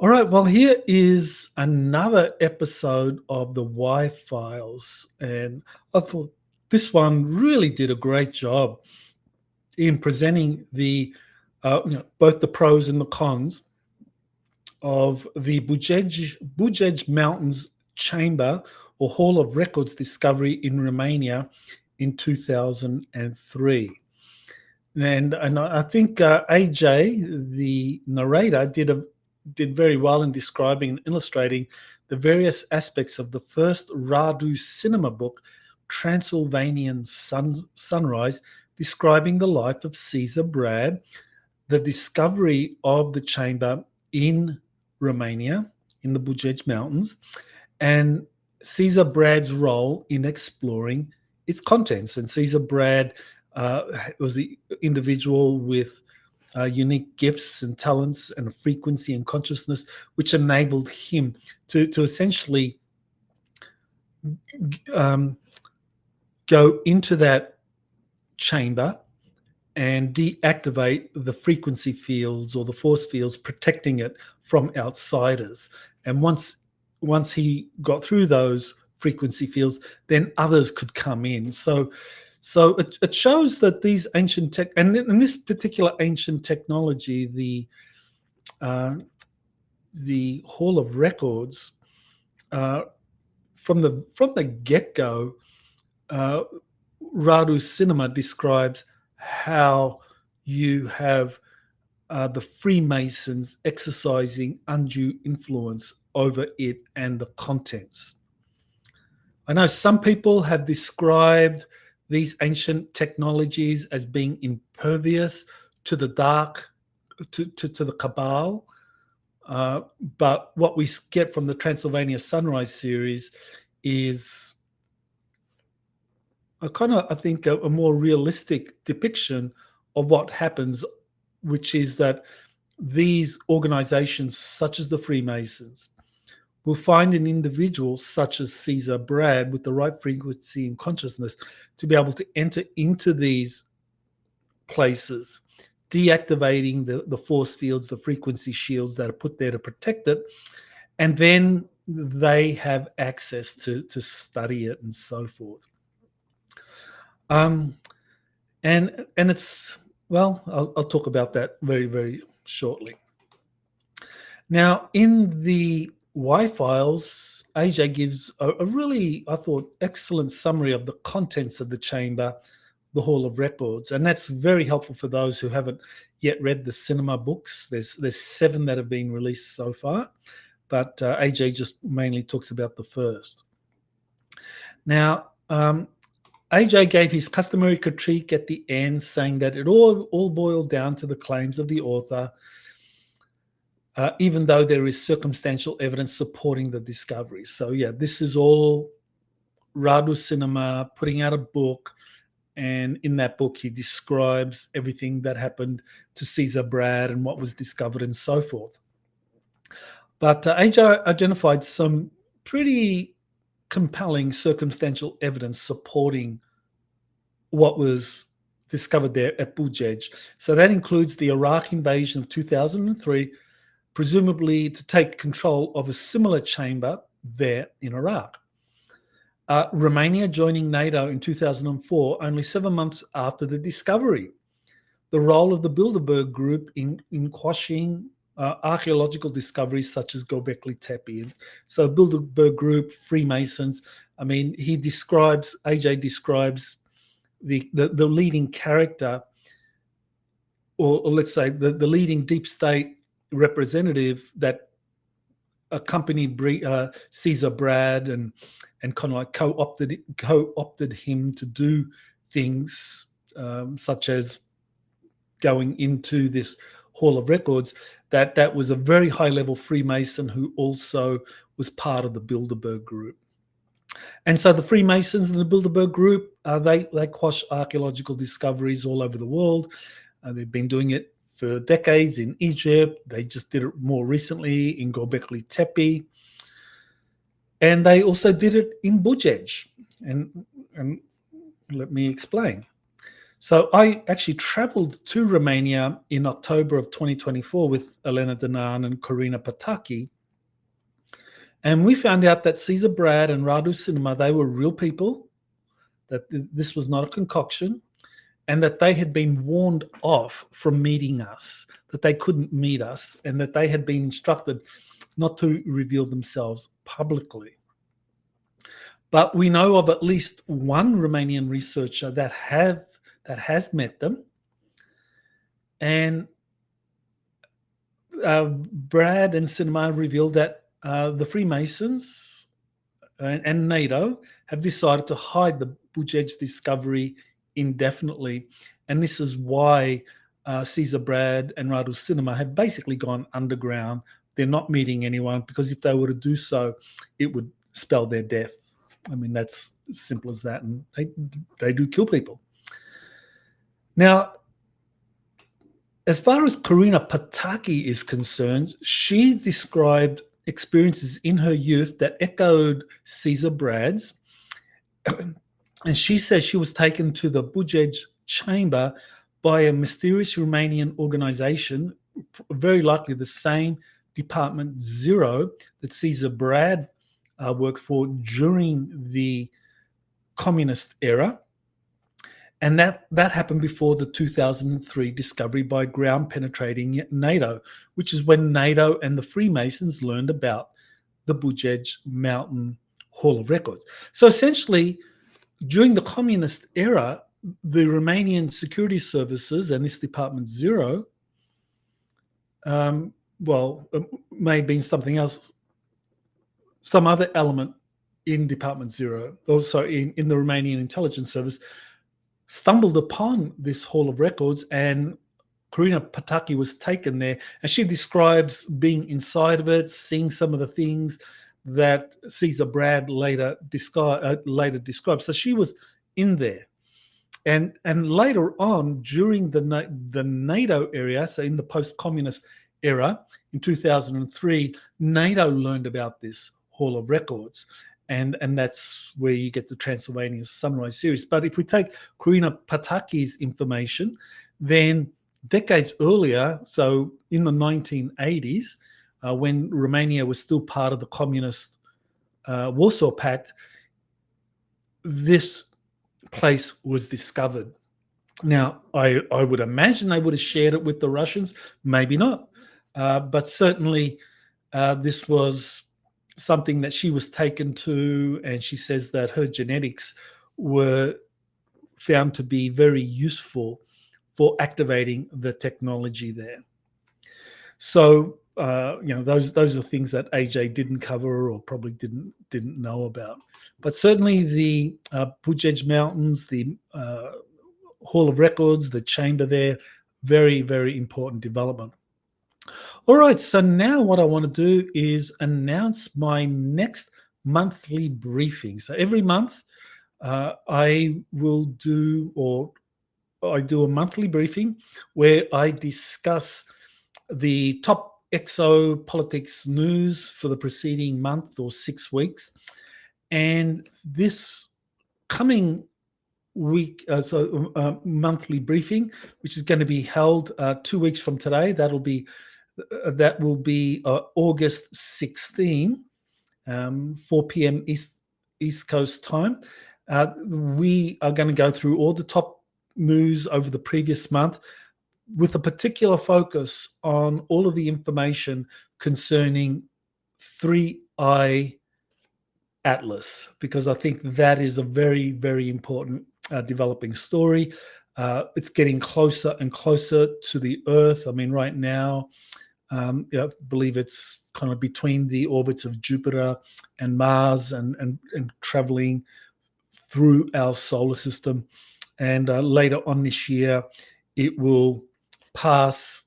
All right, well, here is another episode of the Y-Files, and I thought this one really did a great job in presenting the both the pros and the cons of the Bujej Mountains chamber or Hall of Records discovery in Romania in 2003. And I think AJ, the narrator, did very well in describing and illustrating the various aspects of the first Radu cinema book, Transylvanian Sunrise, describing the life of Caesar Brad, the discovery of the chamber in Romania, in the Bujej Mountains, and Caesar Brad's role in exploring its contents. And Caesar Brad was the individual with unique gifts and talents and a frequency and consciousness, which enabled him to essentially go into that chamber and deactivate the frequency fields or the force fields, protecting it from outsiders. And once he got through those frequency fields, then others could come in. So it shows that these ancient tech, and in this particular ancient technology, the Hall of Records, from the get-go, Radu Cinema describes how you have the Freemasons exercising undue influence over it and the contents. I know some people have described these ancient technologies as being impervious to the dark, to the cabal. But what we get from the Transylvania Sunrise series is I think a more realistic depiction of what happens, which is that these organizations such as the Freemasons will find an individual such as Caesar Brad with the right frequency and consciousness to be able to enter into these places, deactivating the force fields, the frequency shields that are put there to protect it, and then they have access to study it and so forth. And it's, well, I'll talk about that very, very shortly. Now, in the Y files, AJ gives a really, I thought, excellent summary of the contents of the chamber, the Hall of Records, and that's very helpful for those who haven't yet read the cinema books. There's 7 that have been released so far, but AJ just mainly talks about the first. Now, AJ gave his customary critique at the end, saying that it all boiled down to the claims of the author, even though there is circumstantial evidence supporting the discovery. So yeah, this is all Radu Cinema putting out a book, and in that book he describes everything that happened to Caesar Brad and what was discovered and so forth. But AJ identified some pretty compelling circumstantial evidence supporting what was discovered there at Bujej. So that includes the Iraq invasion of 2003, presumably to take control of a similar chamber there in Iraq. Romania joining NATO in 2004, only 7 months after the discovery. The role of the Bilderberg Group in quashing archaeological discoveries such as Göbekli Tepe. So Bilderberg Group, Freemasons, I mean, AJ describes the leading character, or let's say the leading deep state representative that accompanied Caesar Brad and kind of like co-opted him to do things such as going into this Hall of Records, that was a very high-level Freemason who also was part of the Bilderberg Group. And so the Freemasons and the Bilderberg Group, they quash archaeological discoveries all over the world. They've been doing it for decades in Egypt. They just did it more recently in Göbekli Tepe. And they also did it in Bujej. And let me explain. So I actually traveled to Romania in October of 2024 with Elena Danan and Corina Pataki. And we found out that Caesar Brad and Radu Cinema, they were real people, that this was not a concoction, and that they had been warned off from meeting us, that they couldn't meet us, and that they had been instructed not to reveal themselves publicly. But we know of at least one Romanian researcher that has met them. And Brad and Cinema revealed that the Freemasons and NATO have decided to hide the Bujej discovery indefinitely. And this is why Caesar Brad and Radu Cinema have basically gone underground. They're not meeting anyone, because if they were to do so, it would spell their death. I mean, that's as simple as that. And they do kill people. Now, as far as Corina Pataki is concerned, she described experiences in her youth that echoed Caesar Brad's. And she says she was taken to the Bujej chamber by a mysterious Romanian organization, very likely the same Department Zero that Caesar Brad worked for during the communist era. And that happened before the 2003 discovery by ground-penetrating NATO, which is when NATO and the Freemasons learned about the Bujej Mountain Hall of Records. So essentially, during the communist era, the Romanian security services and this Department Zero, may have been something else, some other element in Department Zero, also in the Romanian intelligence service, stumbled upon this Hall of Records, and Corina Pataki was taken there, and she describes being inside of it, seeing some of the things that Caesar Brad later described. So she was in there, and later on during the NATO area, so in the post-communist era, in 2003, NATO learned about this Hall of Records. And that's where you get the Transylvania Sunrise series. But if we take Karina Pataki's information, then decades earlier, so in the 1980s, when Romania was still part of the communist Warsaw Pact, this place was discovered. Now, I would imagine they would have shared it with the Russians, maybe not. But certainly this was something that she was taken to, and she says that her genetics were found to be very useful for activating the technology there. So, those are things that AJ didn't cover or probably didn't know about. But certainly the Pujej Mountains, the Hall of Records, the chamber there, very, very important development. All right, so now what I want to do is announce my next monthly briefing. So every month I do a monthly briefing where I discuss the top exopolitics news for the preceding month or 6 weeks. And this coming week, monthly briefing, which is going to be held 2 weeks from today, that will be August 16, 4 p.m. East Coast time. We are going to go through all the top news over the previous month with a particular focus on all of the information concerning ThreeI Atlas, because I think that is a very, very important developing story. It's getting closer and closer to the Earth. I mean, right now, I believe it's kind of between the orbits of Jupiter and Mars and traveling through our solar system. And later on this year, it will pass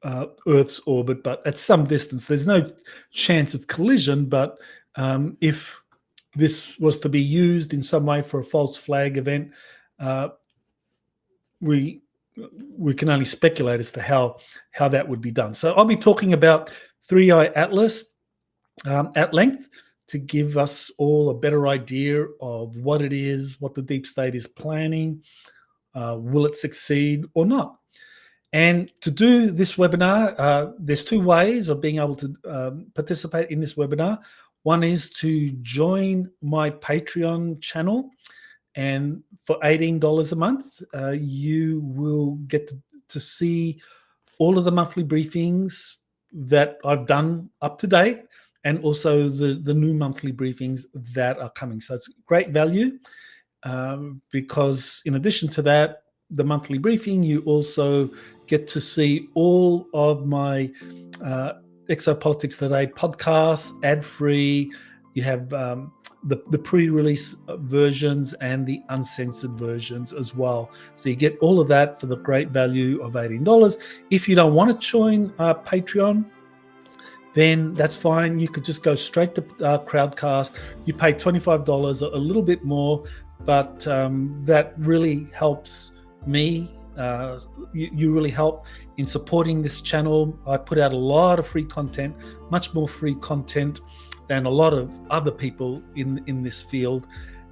Earth's orbit, but at some distance. There's no chance of collision, but if this was to be used in some way for a false flag event, we can only speculate as to how that would be done. So I'll be talking about ThreeI Atlas at length to give us all a better idea of what it is, what the deep state is planning, will it succeed or not. And to do this webinar, there's 2 ways of being able to participate in this webinar. One is to join my Patreon channel, and for $18 a month, you will get to see all of the monthly briefings that I've done up to date, and also the new monthly briefings that are coming. So it's great value because in addition to that, the monthly briefing, you also get to see all of my Exopolitics Today podcasts, ad-free. You have the pre-release versions and the uncensored versions as well. So you get all of that for the great value of $18. If you don't want to join Patreon, then that's fine. You could just go straight to Crowdcast. You pay $25, a little bit more, but that really helps me. You really help in supporting this channel. I put out a lot of free content, much more free content than a lot of other people in this field,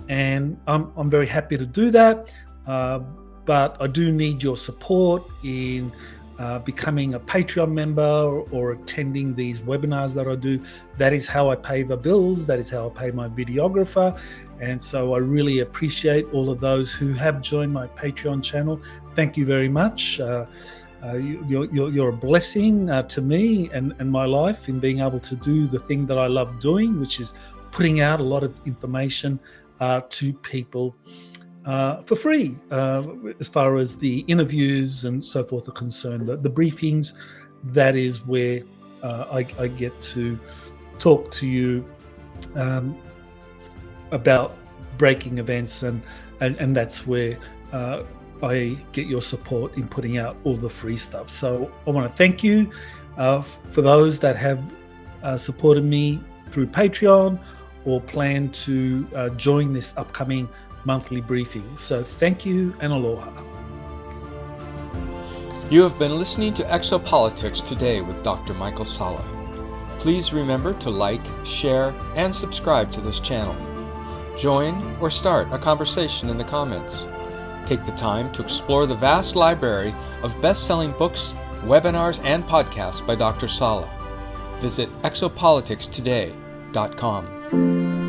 and I'm very happy to do that. But I do need your support in becoming a Patreon member or attending these webinars that I do. That is how I pay the bills. That is how I pay my videographer. And so I really appreciate all of those who have joined my Patreon channel. Thank you very much. You're a blessing to me and my life in being able to do the thing that I love doing, which is putting out a lot of information to people for free, as far as the interviews and so forth are concerned. The briefings, that is where I get to talk to you about breaking events, and that's where I get your support in putting out all the free stuff. So I want to thank you for those that have supported me through Patreon or plan to join this upcoming monthly briefing. So thank you and aloha. You have been listening to Exopolitics Today with Dr. Michael Salla. Please remember to like, share, and subscribe to this channel. Join or start a conversation in the comments. Take the time to explore the vast library of best-selling books, webinars, and podcasts by Dr. Salla. Visit exopoliticstoday.com.